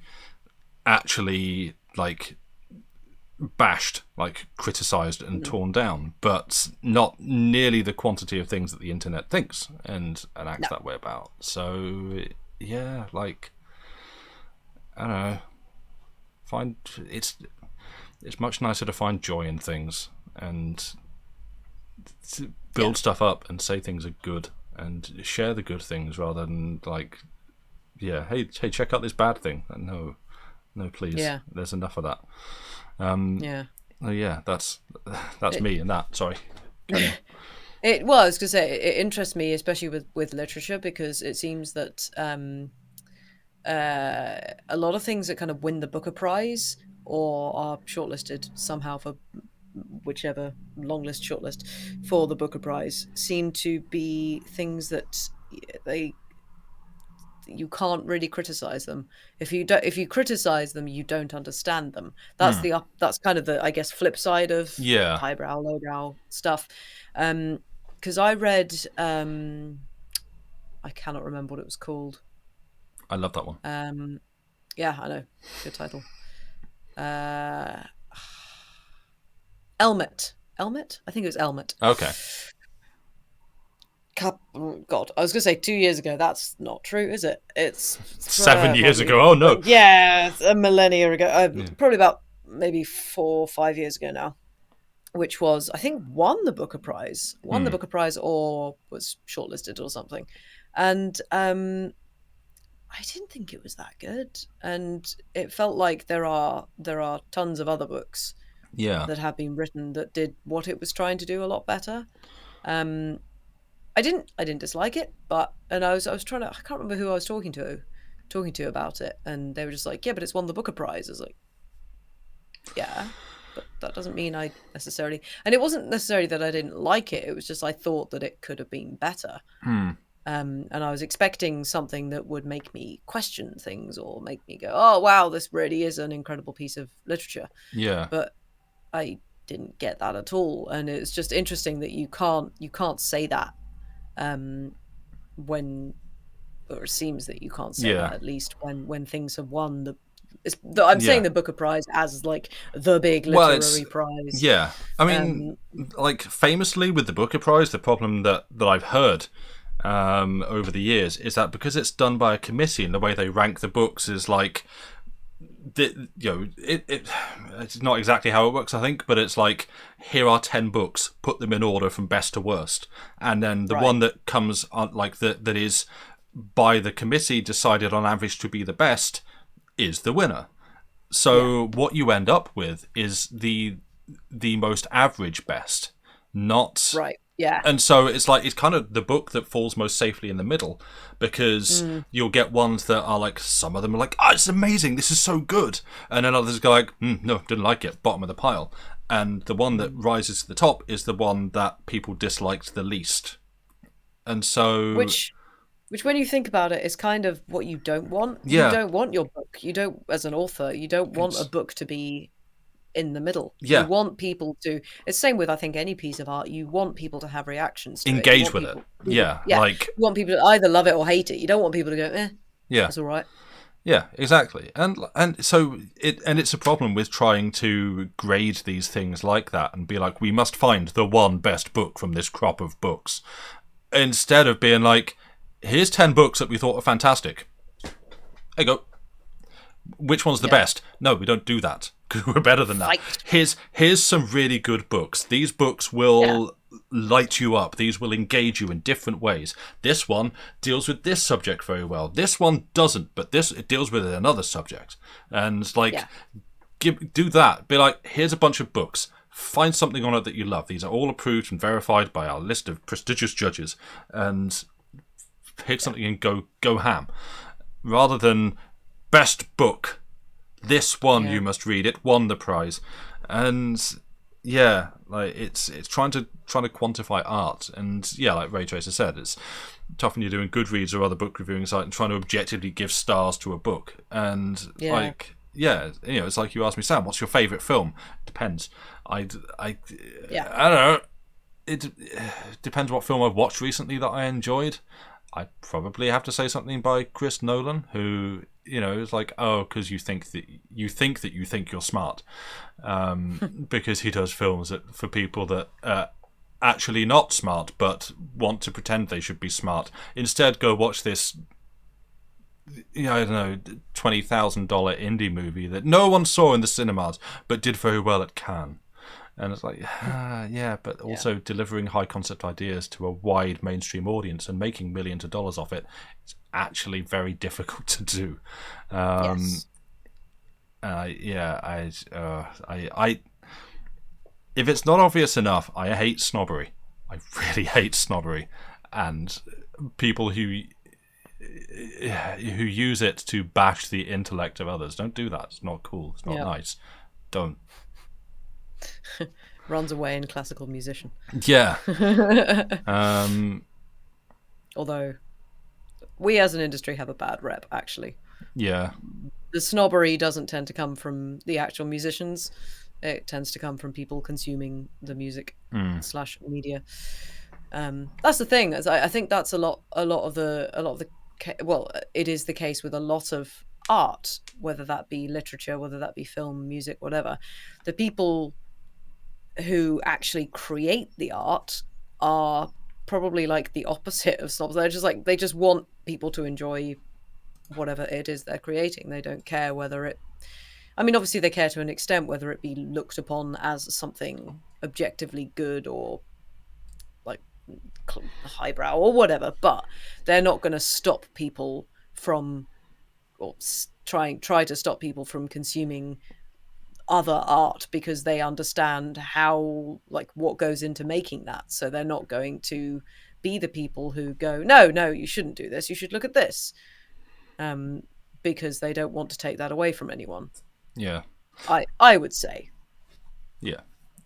actually like bashed, like criticized and torn down, but not nearly the quantity of things that the internet thinks and acts that way about. So yeah, like, I don't know. It's much nicer to find joy in things and to build stuff up and say things are good and share the good things, rather than like, hey, check out this bad thing. No, please. There's enough of that. Oh yeah, that's me and that. Sorry. Carry on. It was because it interests me, especially with literature, because it seems that a lot of things that kind of win the Booker Prize or are shortlisted somehow for whichever long list, shortlist for the Booker Prize seem to be things that they you can't really criticize them. If you criticize them, you don't understand them. That's that's kind of the, I guess, flip side of Yeah, highbrow lowbrow stuff. Because I read I cannot remember what it was called. I love that one. Yeah, I know, good title. uh Elmet, I think it was Elmet. Okay. God, I was going to say 2 years ago. That's not true, is it? It's 7 years probably, ago. Oh no. yeah, it's a millennia ago. Yeah. Probably about maybe 4 or 5 years ago now. Which was, I think, won the Booker Prize, or was shortlisted or something. And I didn't think it was that good. And it felt like there are tons of other books Yeah. that have been written that did what it was trying to do a lot better. I didn't dislike it, but I was trying to, I can't remember who I was talking to about it, and they were just like, yeah, but it's won the Booker Prize. I was like, yeah, but that doesn't mean I necessarily, and it wasn't necessarily that I didn't like it, it was just I thought that it could have been better. And I was expecting something that would make me question things or make me go, oh wow, this really is an incredible piece of literature. Yeah. But I didn't get that at all, and it's just interesting that you can't say that when, or it seems that you can't say that, at least when things have won I'm saying the Booker Prize as like the big literary prize. Yeah. I mean, like famously with the Booker Prize, the problem that I've heard over the years is that because it's done by a committee and the way they rank the books is like, it's not exactly how it works, I think, but it's like, here are 10 books, put them in order from best to worst, and then the one that comes on, like that is by the committee decided on average to be the best is the winner. So what you end up with is the most average best, not right. Yeah. And so it's like, it's kind of the book that falls most safely in the middle, because you'll get ones that are like, some of them are like, oh, it's amazing, this is so good, and then others go like, no, didn't like it, bottom of the pile. And the one that rises to the top is the one that people disliked the least. And so which when you think about it is kind of what you don't want. Yeah. You don't want your book, you don't, as an author, you don't want a book to be in the middle. Yeah. You want people to, it's the same with, I think, any piece of art, you want people to have reactions to engage it. with it. Yeah. Like, you want people to either love it or hate it. You don't want people to go, yeah, that's all right. Yeah, exactly. And so it's a problem with trying to grade these things like that and be like, we must find the one best book from this crop of books, instead of being like, here's 10 books that we thought were fantastic. There you go. Which one's the best? No, we don't do that, because we're better than that. Here's some really good books. These books will light you up. These will engage you in different ways. This one deals with this subject very well. This one doesn't, but it deals with another subject. And like, do that. Be like, here's a bunch of books. Find something on it that you love. These are all approved and verified by our list of prestigious judges. And pick something and go ham. Rather than best book, this one you must read, it won the prize. And like it's trying to quantify art. And like Ray Tracer said, it's tough when you're doing Goodreads or other book reviewing site and trying to objectively give stars to a book. And like, it's like you asked me, Sam, what's your favorite film? Depends. I don't know, it depends what film I've watched recently that I enjoyed. I probably have to say something by Chris Nolan, who, is like, oh, because you think that you think you're smart, because he does films for people that are actually not smart but want to pretend they should be smart. Instead, go watch this, I don't know, $20,000 indie movie that no one saw in the cinemas but did very well at Cannes. And it's like, but also delivering high concept ideas to a wide mainstream audience and making millions of dollars off it is actually very difficult to do. if it's not obvious enough, I hate snobbery. I really hate snobbery, and people who use it to bash the intellect of others. Don't do that. It's not cool. It's not nice. Don't. Runs away in classical musician. Yeah. Although we as an industry have a bad rep, actually. Yeah. The snobbery doesn't tend to come from the actual musicians. It tends to come from people consuming the music / media. That's the thing. I think that's a lot of the well, it is the case with a lot of art, whether that be literature, whether that be film, music, whatever. The people who actually create the art are probably like the opposite of snobs. They're just like, they just want people to enjoy whatever it is they're creating. They don't care whether it, I mean, obviously they care to an extent, whether it be looked upon as something objectively good or like highbrow or whatever, but they're not going to stop people from, or try to stop people from consuming other art because they understand how, like, what goes into making that. So they're not going to be the people who go, no, you shouldn't do this, you should look at this, because they don't want to take that away from anyone. Yeah. I would say. Yeah.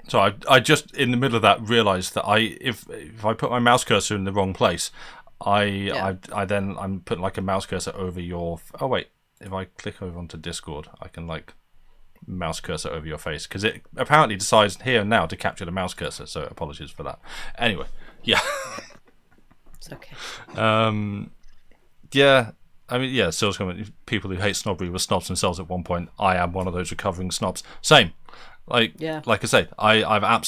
So I just in the middle of that realised that if I put my mouse cursor in the wrong place, I'm putting like a mouse cursor over your. Oh wait, if I click over onto Discord, I can like mouse cursor over your face because it apparently decides here and now to capture the mouse cursor. So apologies for that. Anyway, yeah. It's okay. Yeah. I mean, yeah, Sill's comment, people who hate snobbery were snobs themselves at one point. I am one of those recovering snobs. Same. Like I say, I've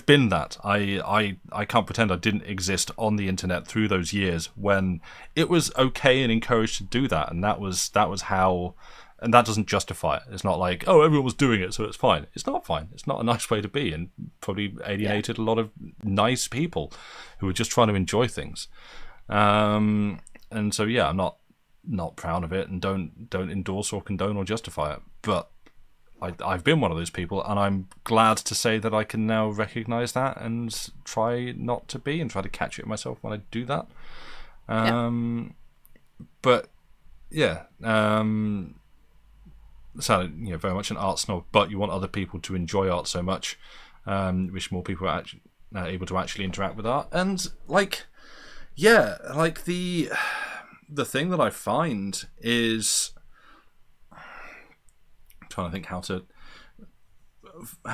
been that. I can't pretend I didn't exist on the internet through those years when it was okay and encouraged to do that, and that was how, and that doesn't justify it. It's not like, oh, everyone was doing it, so it's fine. It's not fine. It's not a nice way to be, and probably alienated a lot of nice people who were just trying to enjoy things. And so yeah, I'm not proud of it, and don't endorse or condone or justify it. But I've been one of those people, and I'm glad to say that I can now recognise that and try not to be, and try to catch it myself when I do that. But yeah, so very much an art snob, but you want other people to enjoy art so much. Wish more people are actually able to actually interact with art, and the thing that I find is, I'm trying to think how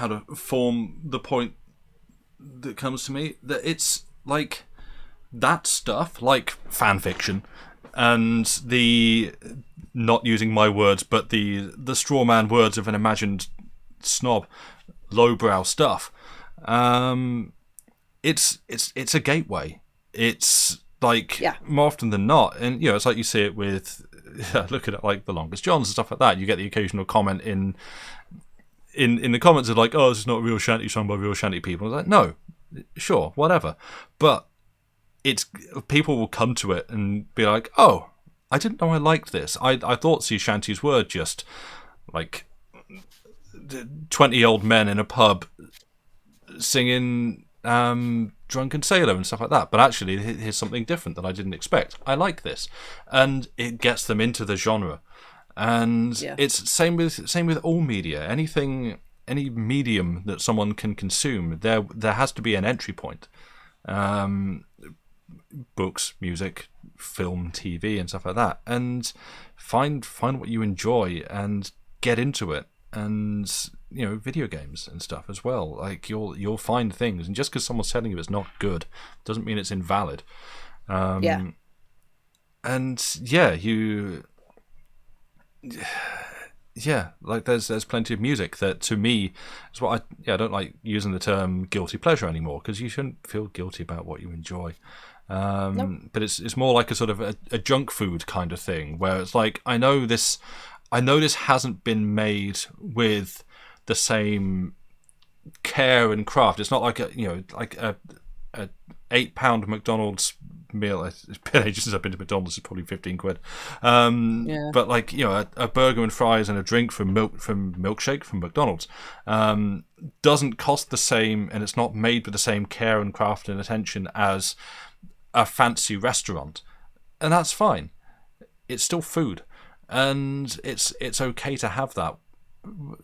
to form the point that comes to me, that it's like that stuff, like fan fiction and the, not using my words, but the straw man words of an imagined snob, lowbrow stuff. It's a gateway. It's like more often than not, and it's like you see it with look at it like The Longest Johns and stuff like that. You get the occasional comment in the comments of like, oh, this is not a real shanty sung by real shanty people. It's like, no, sure, whatever, but it's, people will come to it and be like, oh, I didn't know I liked this. I thought sea shanties were just like 20 old men in a pub singing Drunken Sailor and stuff like that, but actually here's something different that I didn't expect. I like this, and it gets them into the genre. And it's same with all media. Any medium that someone can consume, there has to be an entry point. Books, music, film, TV, and stuff like that, and find what you enjoy and get into it. And video games and stuff as well. Like you'll find things, and just because someone's telling you it's not good doesn't mean it's invalid. And like there's plenty of music that to me is what I don't like using the term guilty pleasure anymore, because you shouldn't feel guilty about what you enjoy. But it's more like a sort of a junk food kind of thing, where it's like, I know this hasn't been made with the same care and craft. It's not like a £8 McDonald's meal. It's been ages since I've been to McDonald's. It's probably 15 quid. Yeah. But like, you know, a burger and fries and a drink from Milkshake from McDonald's doesn't cost the same, and it's not made with the same care and craft and attention as a fancy restaurant, and that's fine. It's still food, and it's okay to have that.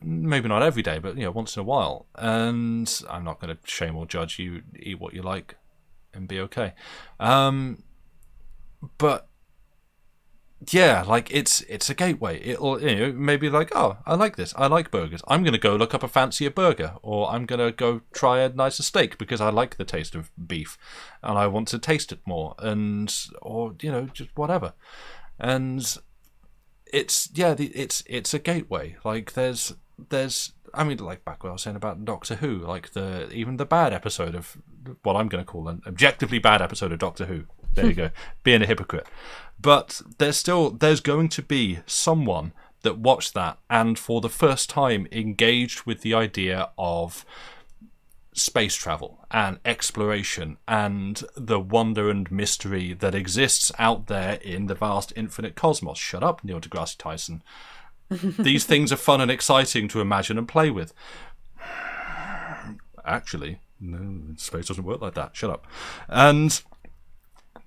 Maybe not every day, but you know, once in a while. And I'm not going to shame or judge you. Eat what you like, and be okay. But yeah, like it's a gateway. It'll, you know, maybe like, oh, I like this. I like burgers. I'm going to go look up a fancier burger, or I'm going to go try a nicer steak because I like the taste of beef, and I want to taste it more, and or you know, just whatever. And it's it's a gateway. Like there's I mean, like back what I was saying about Doctor Who, like even the bad episode of what I'm going to call an objectively bad episode of Doctor Who. There you go, being a hypocrite. But there's going to be someone that watched that and for the first time engaged with the idea of space travel and exploration and the wonder and mystery that exists out there in the vast infinite cosmos. Shut up, Neil deGrasse Tyson. These things are fun and exciting to imagine and play with. Actually, no, space doesn't work like that. Shut up. And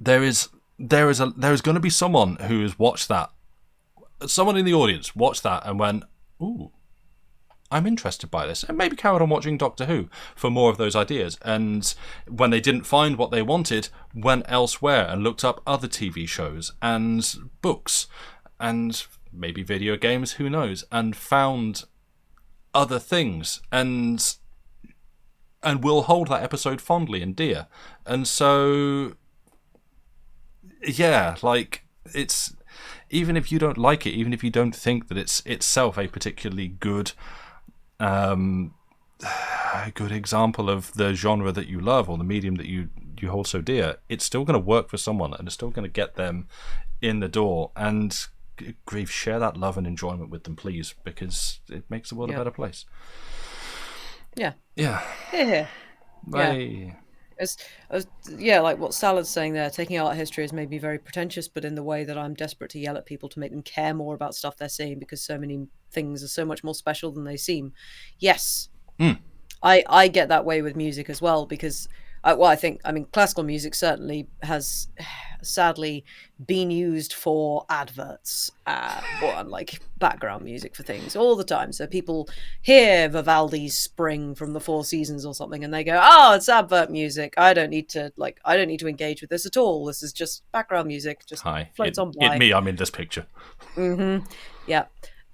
there is going to be someone who has watched that. Someone in the audience watched that and went, ooh, I'm interested by this, and maybe carried on watching Doctor Who for more of those ideas. And when they didn't find what they wanted, went elsewhere and looked up other TV shows and books and maybe video games, who knows, and found other things and will hold that episode fondly and dear. And so, yeah, like it's, even if you don't like it, even if you don't think that it's itself a particularly good a good example of the genre that you love or the medium that you hold so dear, it's still going to work for someone, and it's still going to get them in the door. And grief, share that love and enjoyment with them, please, because it makes the world a better place. Yeah. Yeah. Yeah. Bye. Yeah, like what Salad's saying there, taking art history has made me very pretentious, but in the way that I'm desperate to yell at people to make them care more about stuff they're seeing, because so many things are so much more special than they seem. Yes. I get that way with music as well, because I mean classical music certainly has sadly been used for adverts or like background music for things all the time. So people hear Vivaldi's Spring from the Four Seasons or something and they go, oh, it's advert music, I don't need to engage with this at all, this is just background music, just floats on by. Me, I'm in this picture. Yeah.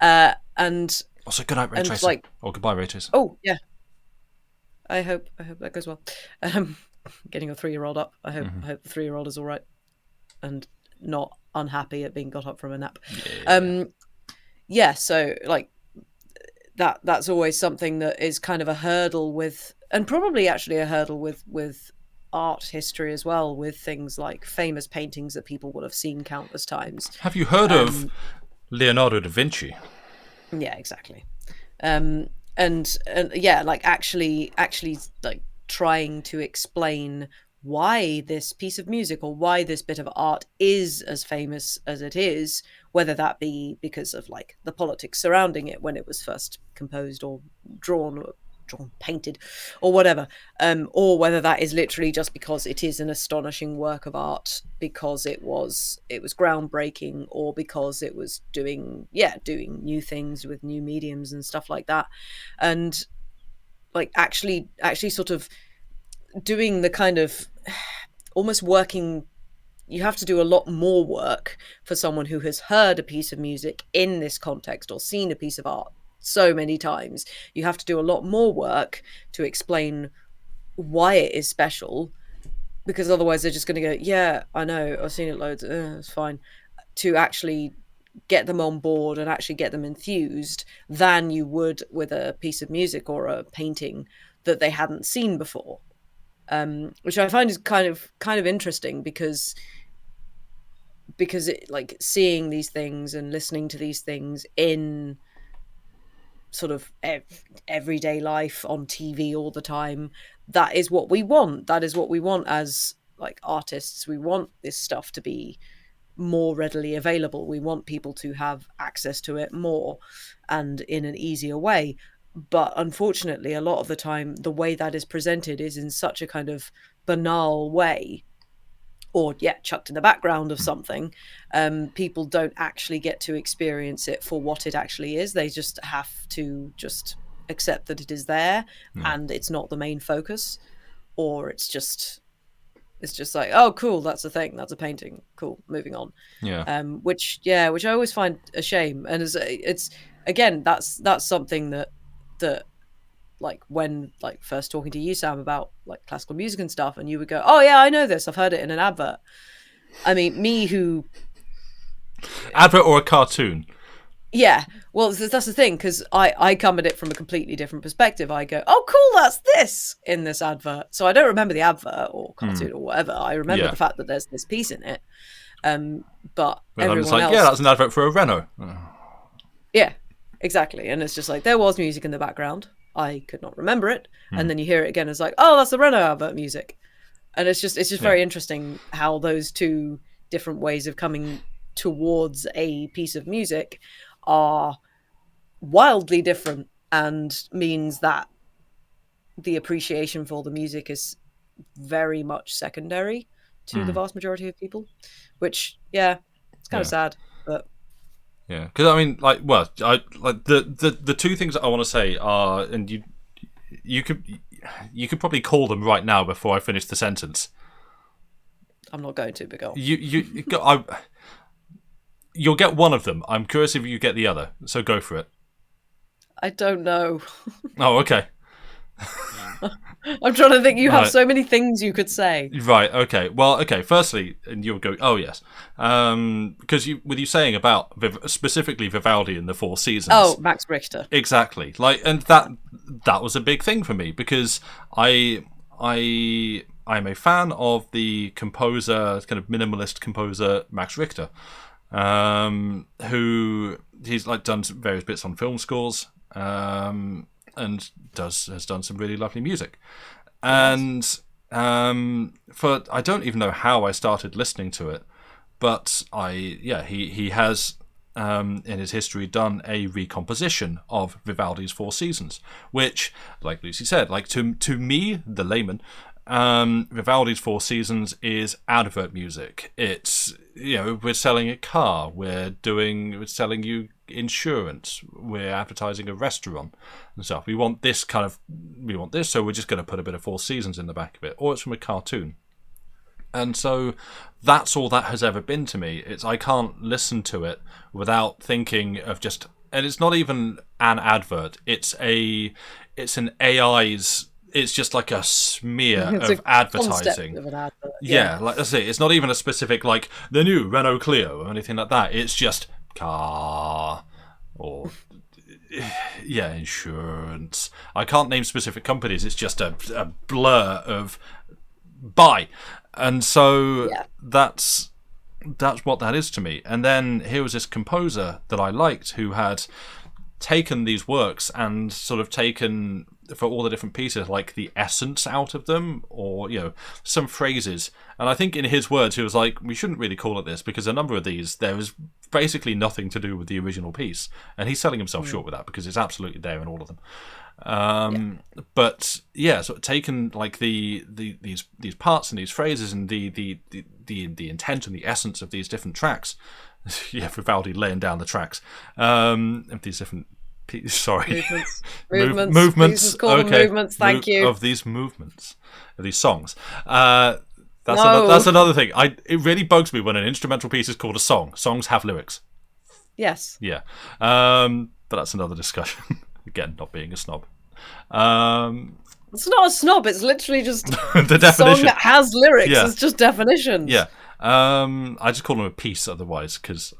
And also, good night, Ray Tracer. Like, or goodbye, Ray Tracer. Oh yeah, I hope that goes well. Getting a 3-year-old up. I hope the 3-year-old is all right and not unhappy at being got up from a nap. Yeah. So like that's always something that is kind of a hurdle with, and probably actually a hurdle with art history as well, with things like famous paintings that people will have seen countless times. Have you heard of Leonardo Da Vinci? Yeah, exactly. And yeah, like actually like trying to explain why this piece of music or why this bit of art is as famous as it is, whether that be because of like the politics surrounding it when it was first composed or drawn, painted, or whatever, or whether that is literally just because it is an astonishing work of art because it was groundbreaking, or because it was doing new things with new mediums and stuff like that. And like actually sort of doing the kind of almost working, you have to do a lot more work for someone who has heard a piece of music in this context or seen a piece of art so many times. You have to do a lot more work to explain why it is special, because otherwise they're just going to go, yeah, I know, I've seen it loads, it's fine, to actually get them on board and actually get them enthused than you would with a piece of music or a painting that they hadn't seen before. Which I find is kind of interesting, because it, like, seeing these things and listening to these things in sort of everyday life on TV all the time, that is what we want. That is what we want as like artists, we want this stuff to be more readily available. We want people to have access to it more and in an easier way. But unfortunately, a lot of the time, the way that is presented is in such a kind of banal way, or chucked in the background of something. People don't actually get to experience it for what it actually is. They just have to just accept that it is there and it's not the main focus, or it's just like, oh cool, that's a thing, that's a painting, cool, moving on. Which I always find a shame. And it's again, that's something that like when like first talking to you, Sam, about like classical music and stuff, and you would go, oh yeah, I know this, I've heard it in an advert. I mean, me who advert or a cartoon. Yeah, well, that's the thing, because I come at it from a completely different perspective. I go, oh cool, that's this in this advert. So I don't remember the advert or cartoon or whatever. I remember the fact that there's this piece in it. But everyone else, yeah, that's an advert for a Renault. Yeah, exactly. And it's just like, there was music in the background, I could not remember it, and then you hear it again, it's like, oh, that's the Renault advert music. And it's just very interesting how those two different ways of coming towards a piece of music are wildly different, and means that the appreciation for the music is very much secondary to the vast majority of people, which it's kind of sad. But yeah, because I mean, like, well, I like the two things that I want to say are, and you could probably call them right now before I finish the sentence. I'm not going to, but go on. You'll get one of them. I'm curious if you get the other, so go for it. I don't know. Oh, okay. I'm trying to think. You have so many things you could say. Right. Okay. Well. Okay. Firstly, and you'll go, oh yes, because with you saying about specifically Vivaldi in the Four Seasons. Oh, Max Richter. Exactly. Like, and that was a big thing for me, because I'm a fan of the composer, kind of minimalist composer Max Richter, who he's like done various bits on film scores, and has done some really lovely music. And for I don't even know how I started listening to it, but he has in his history done a recomposition of Vivaldi's Four Seasons, which, like Lucy said, like to me, the layman, Vivaldi's Four Seasons is advert music. It's, we're selling a car, we're selling you insurance, we're advertising a restaurant and stuff. We want this, so we're just going to put a bit of Four Seasons in the back of it, or it's from a cartoon. And so that's all that has ever been to me. I can't listen to it without thinking of just, and it's not even an advert. It's an AI's. It's just like a smear of advertising. Of an advert, yeah, like I say, it's not even a specific like the new Renault Clio or anything like that. It's just car or insurance. I can't name specific companies. It's just a blur of buy. And so that's what that is to me. And then here was this composer that I liked who had taken these works and sort of taken, for all the different pieces, like the essence out of them, or some phrases. And I think in his words he was like, we shouldn't really call it this, because a number of these there is basically nothing to do with the original piece, and he's selling himself short with that, because it's absolutely there in all of them. But sort of taken like these parts and these phrases and the intent and the essence of these different tracks. Vivaldi laying down the tracks of these different movements. Call them movements. Thank you. Of these movements, of these songs. That's another thing. It really bugs me when an instrumental piece is called a song. Songs have lyrics. Yes. Yeah. But that's another discussion. Again, not being a snob. It's not a snob. It's literally just the definition. Song that has lyrics. Yeah. It's just definitions. Yeah. I just call them a piece otherwise, because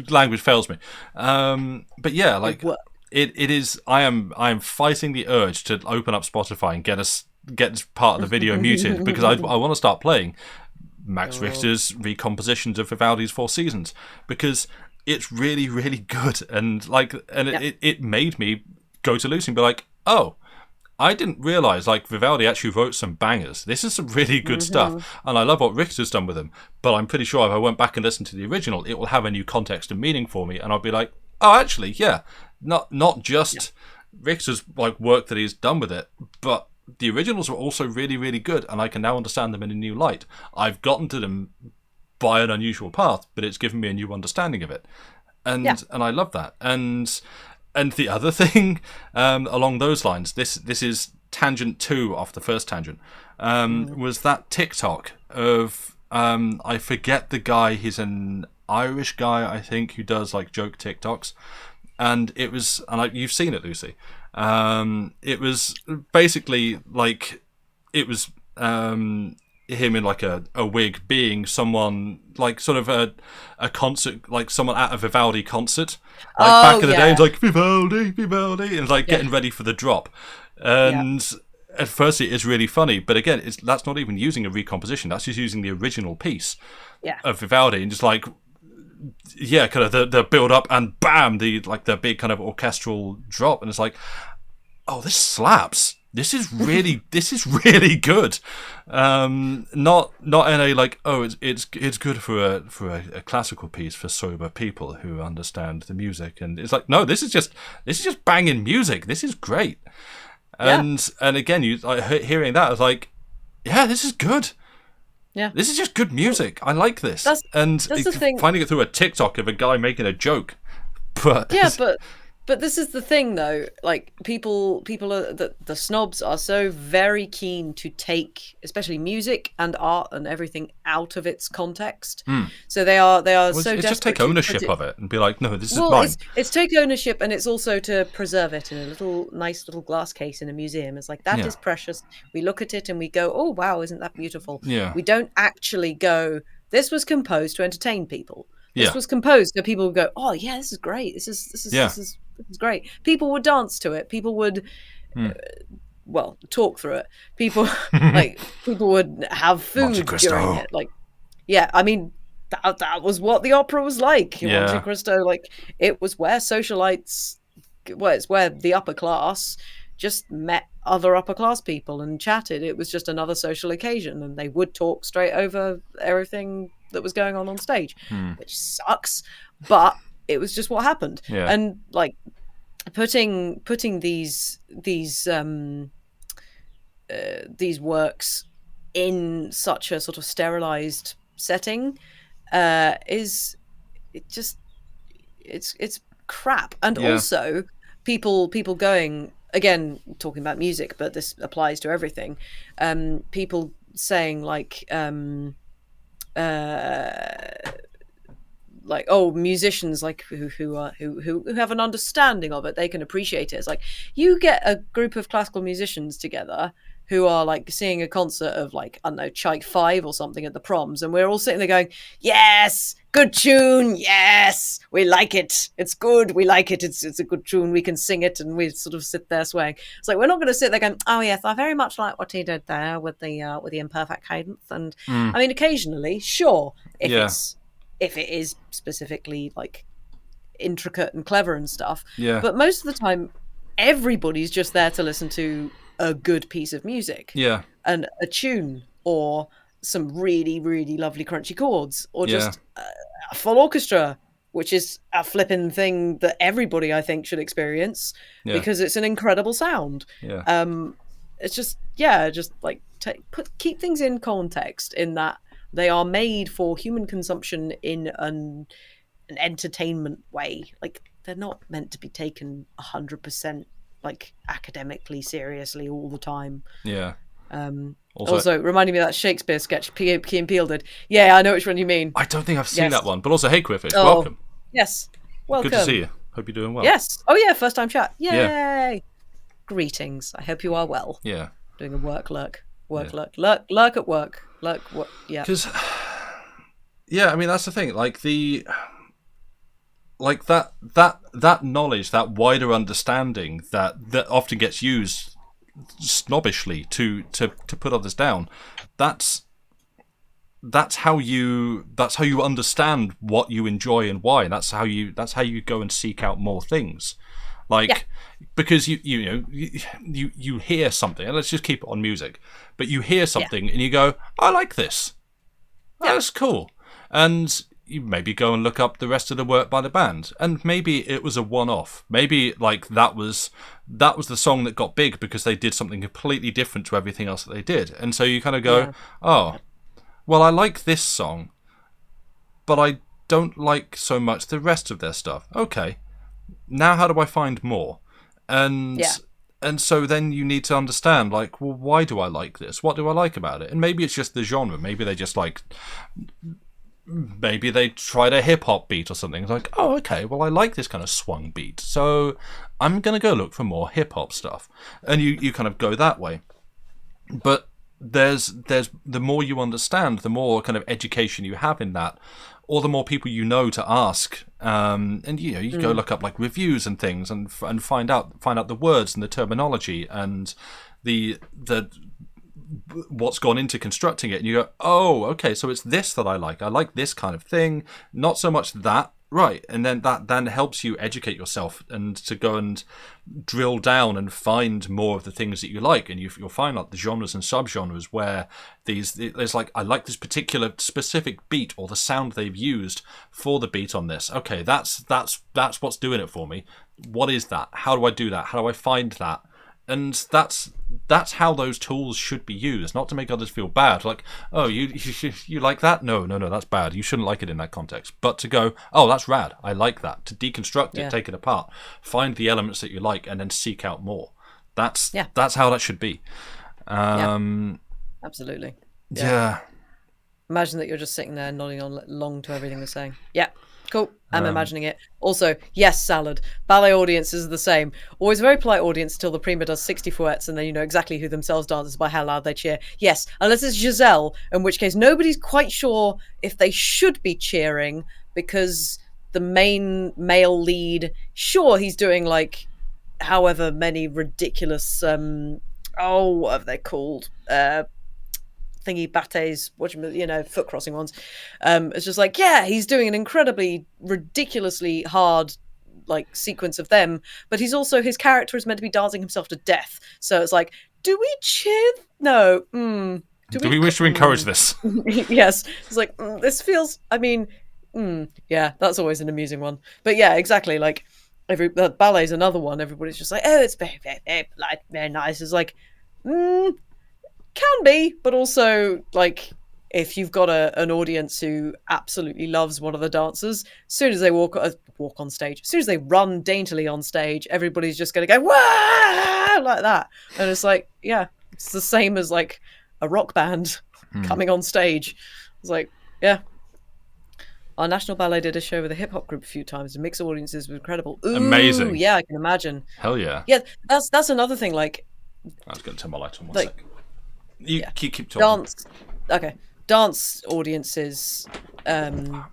language fails me. But yeah, like it is. I am fighting the urge to open up Spotify and get part of the video muted, because I want to start playing Max Richter's recompositions of Vivaldi's Four Seasons, because it's really, really good. And it made me go to Lucy and be like, oh, I didn't realize like Vivaldi actually wrote some bangers. This is some really good stuff, and I love what Richter's done with them. But I'm pretty sure if I went back and listened to the original, it will have a new context and meaning for me, and I'll be like, oh, actually, yeah, not just Richter's like work that he's done with it, but the originals were also really, really good, and I can now understand them in a new light. I've gotten to them by an unusual path, but it's given me a new understanding of it, and I love that. And the other thing along those lines, this is tangent 2 off the first tangent, was that TikTok of I forget the guy. He's an Irish guy, I think, who does like joke TikToks, and it was, and you've seen it, Lucy. It was basically like it was him in like a wig being someone like sort of a concert, like someone at a Vivaldi concert, like back in the day. It's like Vivaldi, and like getting ready for the drop. And at first it is really funny, but again, that's not even using a recomposition. That's just using the original piece of Vivaldi, and just like kind of the build up and bam, the big kind of orchestral drop, and it's like, oh, this slaps. This is really good. Not in a like, oh, it's good for a classical piece for sober people who understand the music, and it's like, no, this is just banging music. This is great. And again, hearing that, I was like, yeah, this is good. Yeah, this is just good music. I like this. That's the thing. Finding it through a TikTok of a guy making a joke, But this is the thing, though. Like people are the snobs are so very keen to take, especially music and art and everything, out of its context. So they are so desperate just take ownership of it and be like, no, this is mine. It's take ownership, and it's also to preserve it in a nice little glass case in a museum. It's like, that is precious. We look at it and we go, oh wow, isn't that beautiful? Yeah. We don't actually go, this was composed to entertain people. This was composed so people would go, oh yeah, this is great. This is great. People would dance to it. People would, talk through it. People people would have food during it. Like, I mean, that was what the opera was like. Monte Cristo, like, it was where socialites, it's where the upper class just met other upper class people and chatted. It was just another social occasion, and they would talk straight over everything that was going on stage, which sucks, but it was just what happened. And like putting these works in such a sort of sterilized setting it's crap. And also people going, again, talking about music, but this applies to everything, people saying like oh, musicians like who have an understanding of it, they can appreciate it. It's like, you get a group of classical musicians together who are like seeing a concert of like, I don't know, Tchaik 5 or something at the proms, and we're all sitting there going, yes, good tune, yes, we like it, it's good, we like it, it's a good tune, we can sing it, and we sort of sit there swaying. It's like, we're not going to sit there going, oh yes, I very much like what he did there with the imperfect cadence. And I mean, occasionally, sure, if it is specifically like intricate and clever and stuff, but most of the time everybody's just there to listen to a good piece of music, and a tune, or some really, really lovely crunchy chords, or just a full orchestra, which is a flipping thing that everybody, I think, should experience, because it's an incredible sound. It's just like keep things in context, in that they are made for human consumption in an entertainment way. Like, they're not meant to be taken 100% like academically seriously all the time. Also reminding me of that Shakespeare sketch Key and Peele did. I know which one you mean. I don't think I've seen that one, but also, hey Griffith, welcome. Yes, welcome. Good to see you. Hope you're doing well. Yes. Oh yeah, first time chat. Yay. Greetings. I hope you are well. Doing a lurk at work. Because I mean, that's the thing, like that knowledge, that wider understanding that often gets used snobbishly to put others down. That's how you understand what you enjoy and why. That's how you go and seek out more things. Yeah. Because you hear something, and let's just keep it on music, but you hear something and you go, I like this. Yeah. That's cool. And you maybe go and look up the rest of the work by the band, and maybe it was a one-off. Maybe like that was the song that got big because they did something completely different to everything else that they did. And so you kind of go, oh, well, I like this song, but I don't like so much the rest of their stuff. Okay, now how do I find more? And so then you need to understand, like, well, why do I like this? What do I like about it? And maybe it's just the genre. Maybe they just like, maybe they tried a hip hop beat or something. It's like, oh, okay, well, I like this kind of swung beat, so I'm gonna go look for more hip hop stuff. And you kind of go that way. But there's the more you understand, the more kind of education you have in that, or the more people you know to ask. And you go look up like reviews and things, and find out the words and the terminology and the what's gone into constructing it, and you go, oh, okay, so it's this that I like this kind of thing, not so much that, right? And then that then helps you educate yourself and to go and drill down and find more of the things that you like, and you'll find like the genres and subgenres where there's like, I like this particular specific beat or the sound they've used for the beat on this. Okay, that's what's doing it for me. What is that? How do I do that? How do I find that? And that's how those tools should be used, not to make others feel bad. Like, oh, you like that? No, that's bad. You shouldn't like it in that context. But to go, oh, that's rad. I like that. To deconstruct it, take it apart, find the elements that you like, and then seek out more. That's how that should be. Absolutely. Yeah. Imagine that you're just sitting there nodding along to everything they're saying. Yeah. Cool. I'm imagining it. Also, yes, salad. Ballet audiences are the same. Always a very polite audience until the prima does 60 fouettes, and then you know exactly who themselves dances by how loud they cheer. Yes, unless it's Giselle, in which case nobody's quite sure if they should be cheering, because the main male lead, sure, he's doing like however many ridiculous, what have they called? Thingy battes, foot crossing ones. It's just like, yeah, he's doing an incredibly ridiculously hard like sequence of them, but his character is meant to be dancing himself to death. So it's like, do we cheer? No. Do we wish to encourage this? Yes. It's like, this feels, yeah, that's always an amusing one. But yeah, exactly. Like ballet's another one. Everybody's just like, oh, it's very, very, very polite, very nice. It's like, can be, but also like if you've got an audience who absolutely loves one of the dancers, as soon as they walk on stage, as soon as they run daintily on stage, everybody's just going to go wah like that, and it's like, yeah, it's the same as like a rock band coming on stage. It's like, yeah. Our National Ballet did a show with a hip hop group a few times, and mixed audiences were incredible. Ooh, amazing. Yeah, I can imagine. Hell yeah. Yeah, that's another thing. Like, I was going to turn my light on one second. You keep talking. Dance audiences. I'm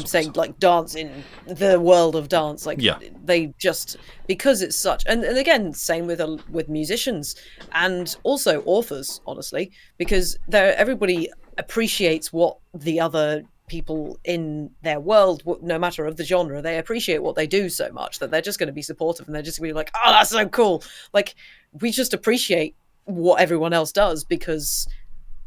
saying like dance in the world of dance. Like, they just, because it's such, and again, same with musicians and also authors, honestly, because everybody appreciates what the other people in their world, no matter of the genre, they appreciate what they do so much that they're just going to be supportive, and they're just going to be like, oh, that's so cool. Like, we just appreciate what everyone else does, because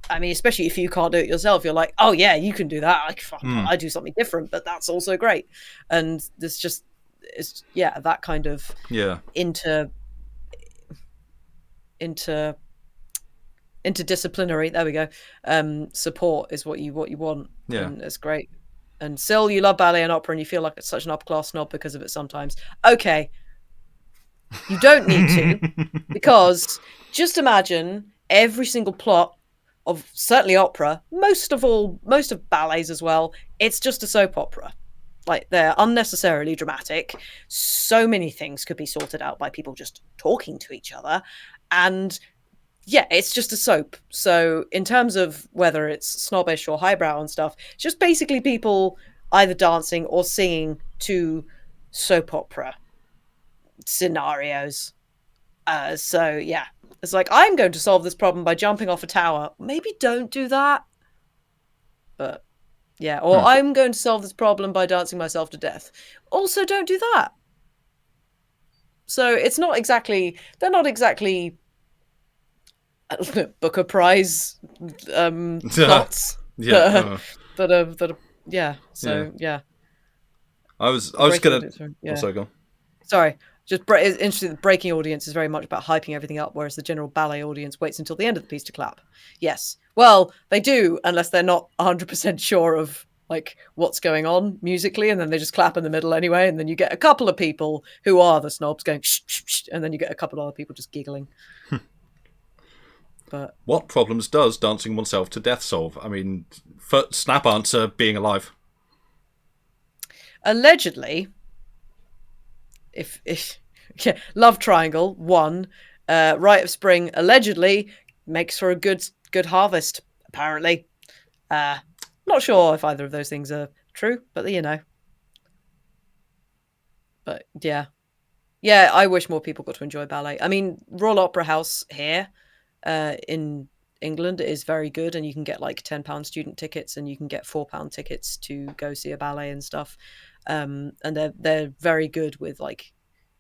I mean, especially if you can't do it yourself, you're like, oh yeah, you can do that. Like, I do something different, but that's also great. And there's just, it's that kind of interdisciplinary, there we go, support is what you want. And it's great. And still, you love ballet and opera, and you feel like it's such an upper class snob because of it sometimes. Okay, you don't need to, because just imagine every single plot of certainly opera, most of ballets as well, it's just a soap opera. Like, they're unnecessarily dramatic. So many things could be sorted out by people just talking to each other, and yeah, it's just a soap. So in terms of whether it's snobbish or highbrow and stuff, it's just basically people either dancing or singing to soap opera scenarios. So yeah, it's like, I'm going to solve this problem by jumping off a tower. Maybe don't do that. But yeah, or I'm going to solve this problem by dancing myself to death. Also, don't do that. So it's not exactly, they're not exactly Booker Prize plots Yeah. that are yeah. Yeah. So yeah, I was breaking gonna. audience. Yeah, Also, go. sorry. It's interesting. The breaking audience is very much about hyping everything up, whereas the general ballet audience waits until the end of the piece to clap. Yes, well, they do unless they're not 100% sure of like what's going on musically, and then they just clap in the middle anyway, and then you get a couple of people who are the snobs going shh, shh, shh, and then you get a couple of other people just giggling. But What problems does dancing oneself to death solve? I mean, snap answer: being alive. allegedly, if yeah, love triangle one, rite of spring allegedly makes for a good harvest. Apparently, not sure if either of those things are true, but you know. But yeah, yeah, I wish more people got to enjoy ballet. I mean, Royal Opera House here in England is very good, and you can get like £10 student tickets, and you can get £4 tickets to go see a ballet and stuff. And they're very good with like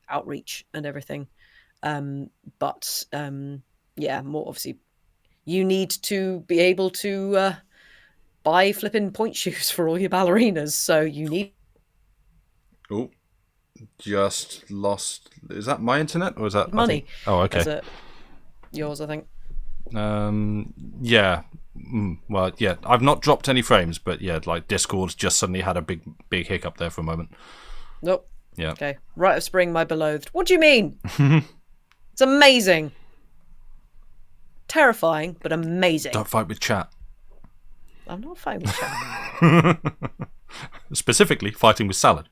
outreach and everything. But yeah, more obviously, you need to be able to buy flipping point shoes for all your ballerinas. So you need Oh, just lost. Is that my internet or is that? I think. money. Oh, okay. As it yours, I think. Yeah. Well, yeah. I've not dropped any frames, but yeah, like Discord's just suddenly had a big hiccup there for a moment. Nope. Yeah. Okay. Rite of Spring, my beloved. What do you mean? It's amazing. Terrifying, but amazing. Don't fight with chat. I'm not fighting with chat. Specifically, fighting with salad.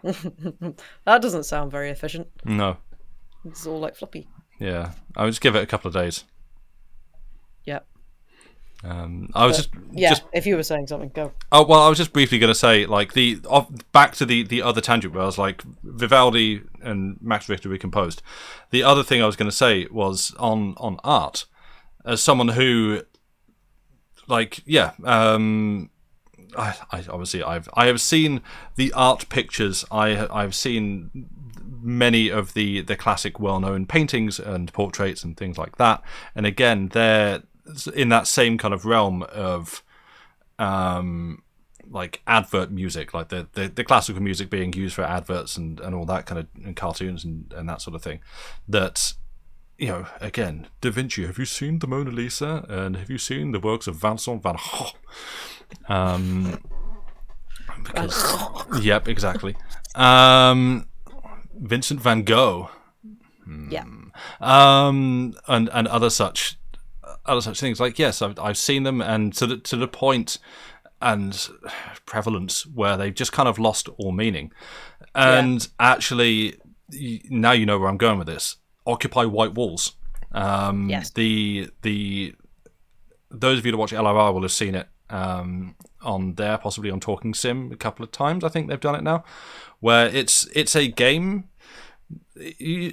That doesn't sound very efficient. No. It's all like floppy. Yeah. I would just give it a couple of days. Yep. I was just if you were saying something, go. Oh well, I was just briefly going to say, like back to the other tangent where I was like Vivaldi and Max Richter recomposed. The other thing I was going to say was on art, as someone who, like, yeah, I obviously I have seen the art pictures. I've seen many of the classic well-known paintings and portraits and things like that. And again, they're in that same kind of realm of like advert music, like the classical music being used for adverts and all that kind of, and cartoons and that sort of thing. That, you know, again, Da Vinci, have you seen the Mona Lisa? And have you seen the works of Vincent van Gogh? Because, yep, exactly. Vincent van Gogh. Yeah. And other such things. Like, yes, I've seen them, and to the point and prevalence where they've just kind of lost all meaning. And actually, now you know where I'm going with this. Occupy white walls. Yes. The those of you that watch LRR will have seen it on there, possibly on Talking Sim a couple of times. I think they've done it now, where it's a game.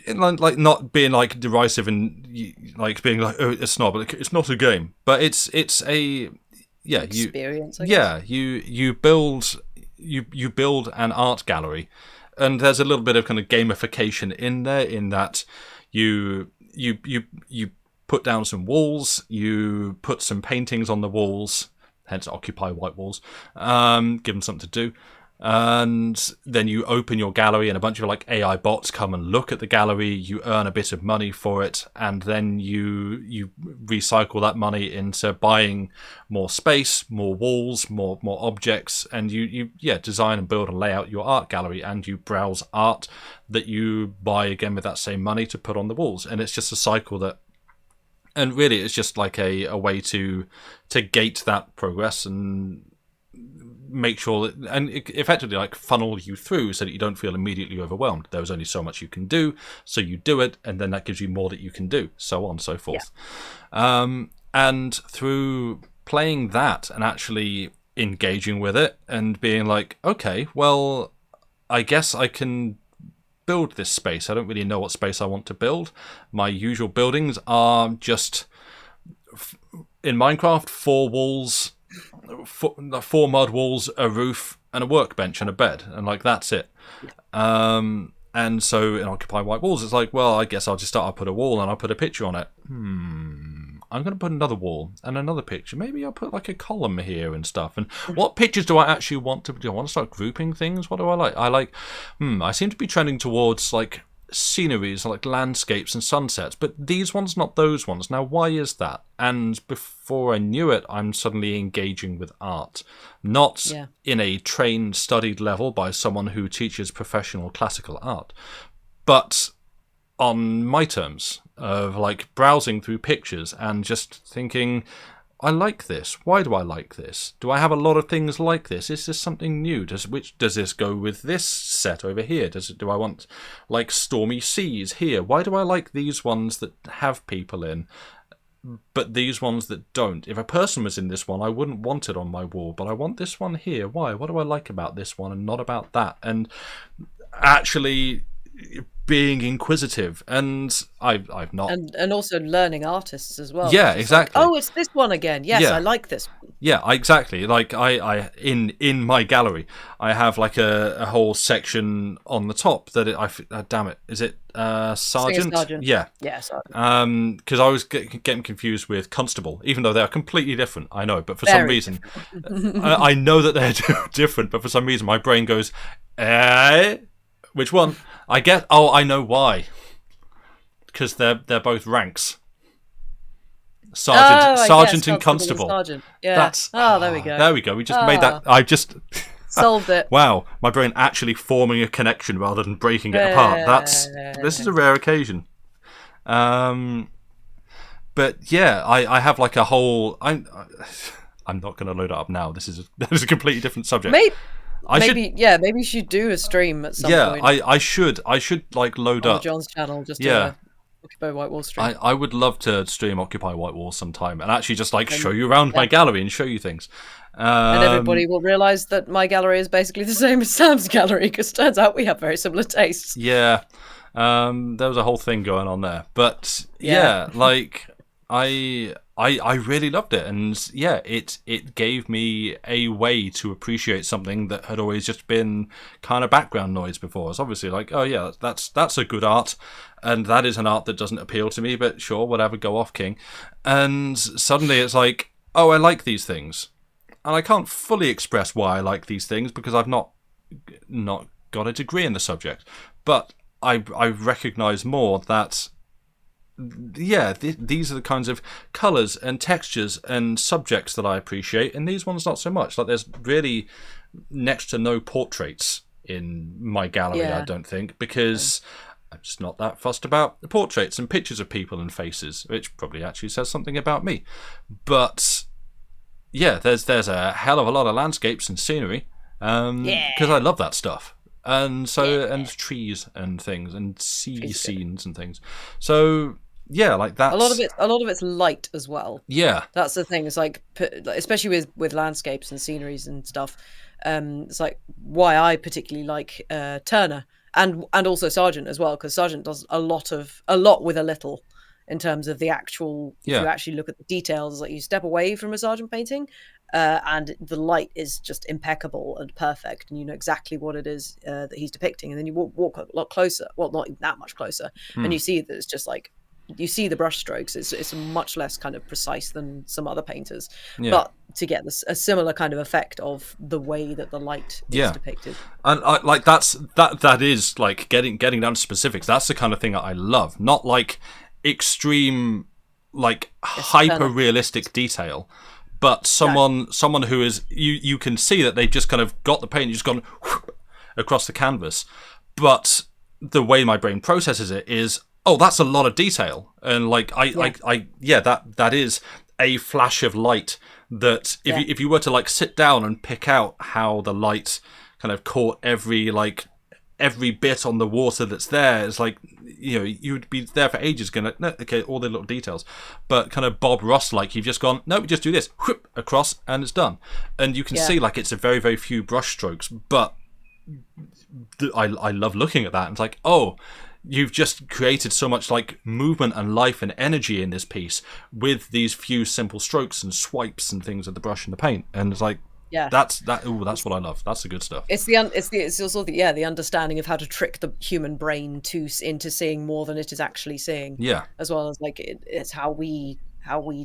Like not being like derisive and like being like, oh, it's not, but it's not a game, but it's a experience. You build an art gallery, and there's a little bit of kind of gamification in there, in that you put down some walls, you put some paintings on the walls, hence occupy white walls, give them something to do. And then you open your gallery, and a bunch of like AI bots come and look at the gallery. You earn a bit of money for it, and then you recycle that money into buying more space, more walls, more objects, and you design and build and lay out your art gallery, and you browse art that you buy again with that same money to put on the walls. And it's just a cycle that, and really it's just like a way to gate that progress and make sure that, and effectively like funnel you through so that you don't feel immediately overwhelmed. There's only so much you can do, so you do it, and then that gives you more that you can do, so on and so forth. And through playing that and actually engaging with it and being like, okay, well, I guess I can build this space. I don't really know what space I want to build. My usual buildings are just, in Minecraft, 4 walls, 4 mud walls, a roof, and a workbench and a bed, and like that's it. And so in Occupy White Walls, it's like, well, I guess I'll put a wall and I'll put a picture on it. I'm going to put another wall and another picture. Maybe I'll put like a column here and stuff. And what pictures do I actually want to do? I want to start grouping things. What do I like? I seem to be trending towards like sceneries, like landscapes and sunsets, but these ones, not those ones. Now, why is that? And before I knew it, I'm suddenly engaging with art. Not in a trained, studied level by someone who teaches professional classical art, but on my terms of like browsing through pictures and just thinking, I like this. Why do I like this? Do I have a lot of things like this? Is this something new? Does this go with this set over here? Do I want like stormy seas here? Why do I like these ones that have people in, but these ones that don't? If a person was in this one, I wouldn't want it on my wall, but I want this one here. Why? What do I like about this one and not about that? And actually being inquisitive, and I've not, and also learning artists as well. Yeah, exactly. Like, oh, it's this one again. Yes, I like this one. Yeah, exactly. Like I in my gallery, I have like a whole section on the top that damn it, is it Sergeant? Sergeant. Yeah, Sergeant. Because I was getting confused with Constable, even though they're completely different. I know, but for some reason, I know that they're different, but for some reason, my brain goes, which one? I get. Oh, I know why. Because they're both ranks. Sergeant and Constable. Sergeant. Yeah. There we go. There we go. We just made that. I just solved it. Wow, my brain actually forming a connection rather than breaking it apart. This is a rare occasion. But yeah, I have like a whole. I'm not going to load it up now. This is a completely different subject. Maybe you should do a stream at some point. Yeah, I should like load up John's channel. Just Occupy White Wall stream. I would love to stream Occupy White Wall sometime and actually just like show you around my gallery and show you things. And everybody will realise that my gallery is basically the same as Sam's gallery, because it turns out we have very similar tastes. Yeah, there was a whole thing going on there, but like I really loved it, and it gave me a way to appreciate something that had always just been kind of background noise before. It's obviously like, oh yeah, that's a good art, and that is an art that doesn't appeal to me, but sure, whatever, go off, king. And suddenly it's like, oh, I like these things, and I can't fully express why I like these things because I've not got a degree in the subject, but I recognise more that. Yeah, these are the kinds of colours and textures and subjects that I appreciate, and these ones not so much. Like, there's really next to no portraits in my gallery, I don't think, because I'm just not that fussed about the portraits and pictures of people and faces, which probably actually says something about me. But yeah, there's a hell of a lot of landscapes and scenery, because I love that stuff. And so and trees and things and sea scenes and things. So yeah, like that. A lot of it's light as well. Yeah, that's the thing. It's like, especially with landscapes and sceneries and stuff. It's like why I particularly like Turner and also Sargent as well, because Sargent does a lot with a little. In terms of the actual, if you actually look at the details, like you step away from a Sargent painting, and the light is just impeccable and perfect, and you know exactly what it is that he's depicting, and then you walk a lot closer, well, not that much closer, and you see that it's just like, you see the brush strokes. It's much less kind of precise than some other painters, but to get a similar kind of effect of the way that the light is depicted. And like that is like getting down to specifics. That's the kind of thing that I love, not like extreme, like hyper realistic detail, but someone who is you can see that they've just kind of got the paint, just gone whoop, across the canvas, but the way my brain processes it is, oh, that's a lot of detail, and like that is a flash of light that if you were to like sit down and pick out how the light kind of caught every bit on the water that's there, it's like, you know, you would be there for ages going like, no, okay, all the little details, but kind of Bob Ross, like, you've just gone, no, we just do this, whoop, across, and it's done. And you can see like it's a very, very few brush strokes, but I love looking at that, and it's like, oh, you've just created so much like movement and life and energy in this piece with these few simple strokes and swipes and things of the brush and the paint. And it's like, Yeah. That's what I love. That's the good stuff. It's also the understanding of how to trick the human brain into seeing more than it is actually seeing. Yeah. As well as like it's how we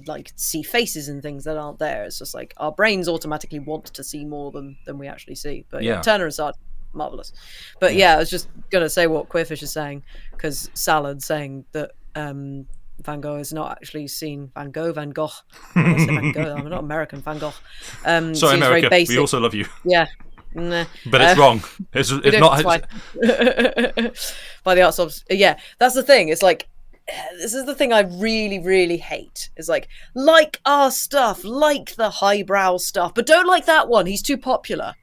like see faces and things that aren't there. It's just like our brains automatically want to see more than we actually see. But yeah, Turner and Sartre, marvelous. But yeah, I was just gonna say what Queerfish is saying, because Salad's saying that Van Gogh is not actually seen. Van Gogh. Why did I say Van Gogh? I'm not American. Van Gogh. Sorry, America. Very basic. We also love you. Yeah. Nah. But it's wrong. It's not. By the arts of, yeah, that's the thing. It's like, this is the thing I really, really hate. It's like our stuff, like the highbrow stuff, but don't like that one. He's too popular.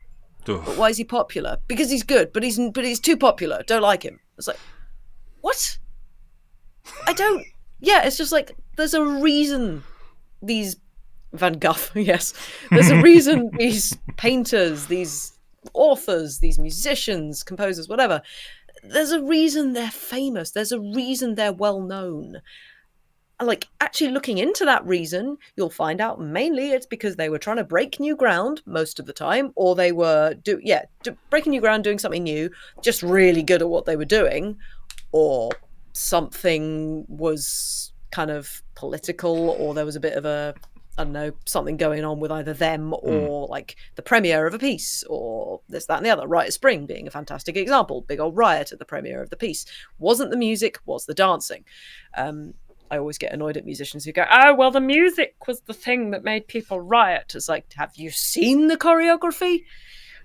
But why is he popular? Because he's good, but he's too popular. Don't like him. It's like, what? I don't. Yeah, it's just like, there's a reason these Van Gogh, yes, there's a reason these painters, these authors, these musicians, composers, whatever, there's a reason they're famous. There's a reason they're well known. Like, actually looking into that reason, you'll find out mainly it's because they were trying to break new ground most of the time, or they were breaking new ground, doing something new, just really good at what they were doing, or something was kind of political, or there was a bit of a, I don't know, something going on with either them or like the premiere of a piece, or this, that, and the other. Riot Spring being a fantastic example. Big old riot at the premiere of the piece. Wasn't the music, was the dancing. I always get annoyed at musicians who go, oh, well, the music was the thing that made people riot. It's like, have you seen the choreography?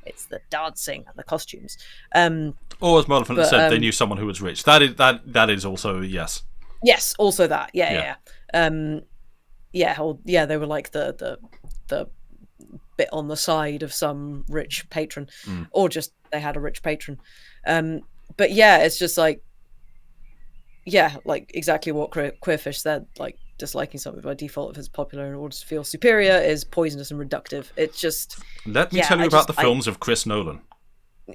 It's the dancing and the costumes. Or as Maleficent said, they knew someone who was rich. That is also, yes. Yes, also that. Yeah. They were like the bit on the side of some rich patron, or just they had a rich patron. But yeah, it's just like, yeah, like exactly what Queerfish said, like disliking something by default if it's popular in order to feel superior is poisonous and reductive. It's just... Let me tell you about the films of Chris Nolan.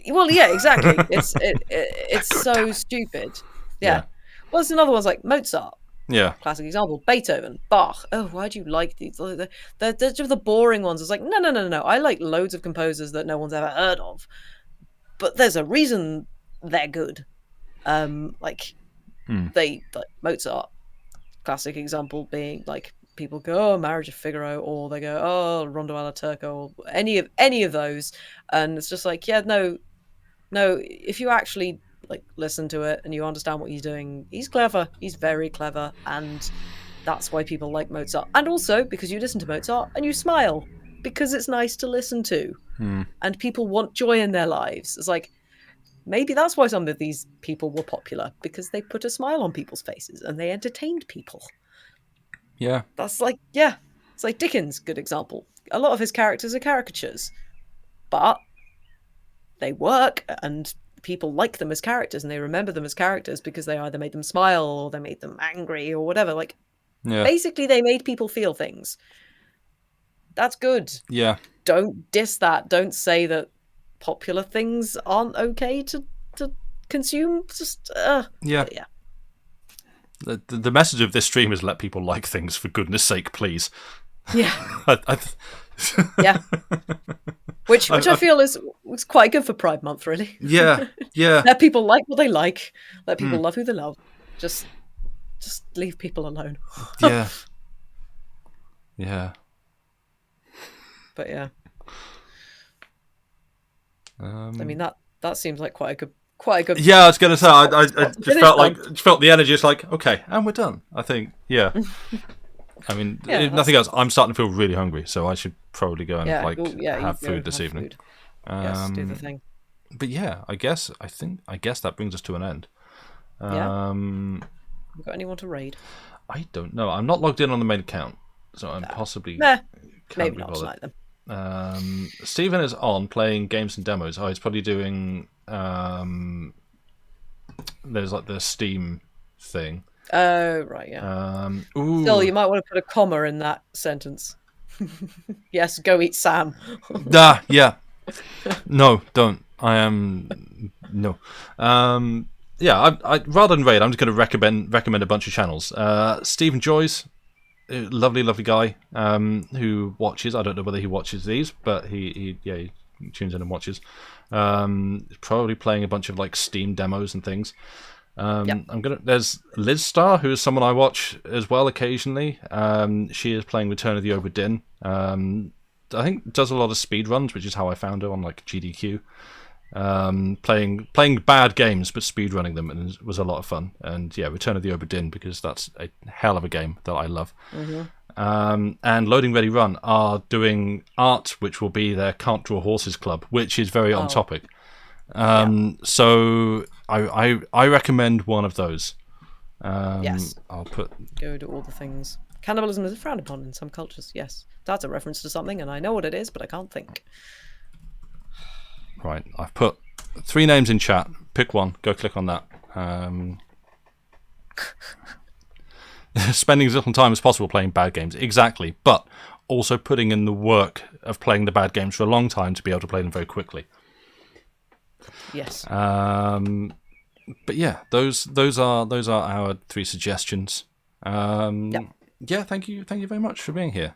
Well, yeah, exactly. It's so stupid. Yeah. Well, there's another one's like Mozart. Yeah. Classic example. Beethoven, Bach. Oh, why do you like these? They're just the boring ones. It's like, no. I like loads of composers that no one's ever heard of. But there's a reason they're good. They, like Mozart, classic example being like, people go, oh, Marriage of Figaro, or they go, oh, Rondo alla Turco, or any of those. And it's just like, yeah, no, if you actually like listen to it and you understand what he's doing, he's clever. He's very clever, and that's why people like Mozart. And also because you listen to Mozart and you smile because it's nice to listen to, and people want joy in their lives. It's like, maybe that's why some of these people were popular, because they put a smile on people's faces and they entertained people. Yeah, that's like, yeah, it's like Dickens, good example. A lot of his characters are caricatures, but they work and people like them as characters, and they remember them as characters because they either made them smile or they made them angry or whatever. Like, basically they made people feel things. That's good. Yeah. Don't diss that. Don't say that popular things aren't okay to consume. Just yeah. The message of this stream is let people like things, for goodness sake, please. Yeah. Yeah. Which I feel is quite good for Pride Month, really. Yeah. Let people like what they like. Let people love who they love. Just leave people alone. Yeah. Yeah. But yeah. I mean that seems like quite a good. Yeah, I was going to say I just felt the energy. It's like, okay, and we're done. I think, yeah. I mean, if nothing else, I'm starting to feel really hungry, so I should probably go and have food this evening. Food. Yes, do the thing. But yeah, I guess that brings us to an end. You got anyone to raid? I don't know. I'm not logged in on the main account, so I'm possibly maybe not tonight then. Stephen is on playing games and demos. Oh, he's probably doing there's like the Steam thing. Oh, right, yeah. Still, you might want to put a comma in that sentence. Yes, go eat Sam. Yeah. No, don't. No. Yeah, I rather than raid, I'm just going to recommend a bunch of channels. Stephen Joy's lovely, lovely guy who watches. I don't know whether he watches these, but he tunes in and watches. Probably playing a bunch of like Steam demos and things. There's Liz Star, who is someone I watch as well occasionally. She is playing Return of the Obra Dinn. I think does a lot of speed runs, which is how I found her on like GDQ. Playing bad games but speed running them, and it was a lot of fun. And yeah, Return of the Obra Dinn, because that's a hell of a game that I love. And Loading Ready Run are doing art, which will be their Can't Draw Horses Club, which is very on topic. So I recommend one of those. Yes. I'll put Go to all the things. Cannibalism is frowned upon in some cultures. Yes, that's a reference to something, and I know what it is, but I can't think. right. I've put 3 names in chat. Pick one. Go click on that. Spending as little time as possible playing bad games, exactly, but also putting in the work of playing the bad games for a long time to be able to play them very quickly. Yes. But yeah, those are our 3 suggestions. Yeah, thank you very much for being here.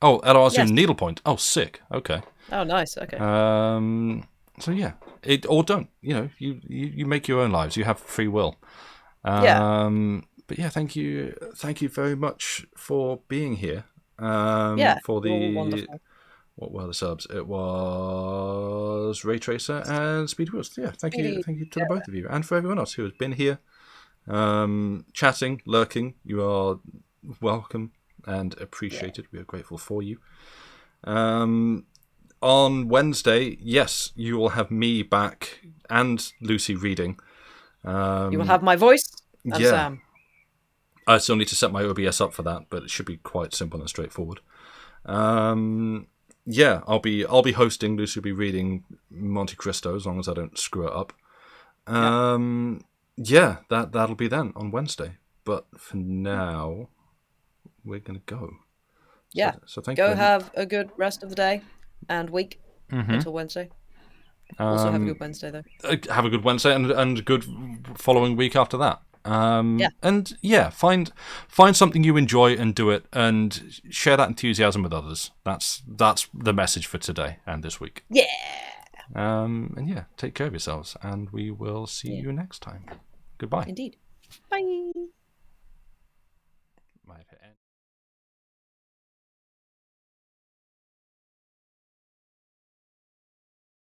Oh, LR's doing needlepoint. Oh, sick. Okay. Oh, nice. Okay. So yeah, it or don't. You make your own lives. You have free will. But yeah, thank you very much for being here. For the wonderful. What were the subs? It was Ray Tracer and Speed Wheels. Yeah, thank you to the both of you, and for everyone else who has been here, chatting, lurking. You are welcome and appreciated. We are grateful for you. On Wednesday, yes, you will have me back and Lucy reading. You will have my voice and Sam. I still need to set my OBS up for that, but it should be quite simple and straightforward. Yeah, I'll be hosting. Lucy will be reading Monte Cristo, as long as I don't screw it up. Yeah, that'll be then on Wednesday. But for now, we're gonna go. Yeah. So thank you. Go have a good rest of the day and week until Wednesday. Also have a good Wednesday though. Have a good Wednesday and a good following week after that. And yeah, find something you enjoy and do it, and share that enthusiasm with others. That's the message for today and this week. Yeah. And yeah, take care of yourselves, and we will see you next time. Goodbye. Indeed. Bye.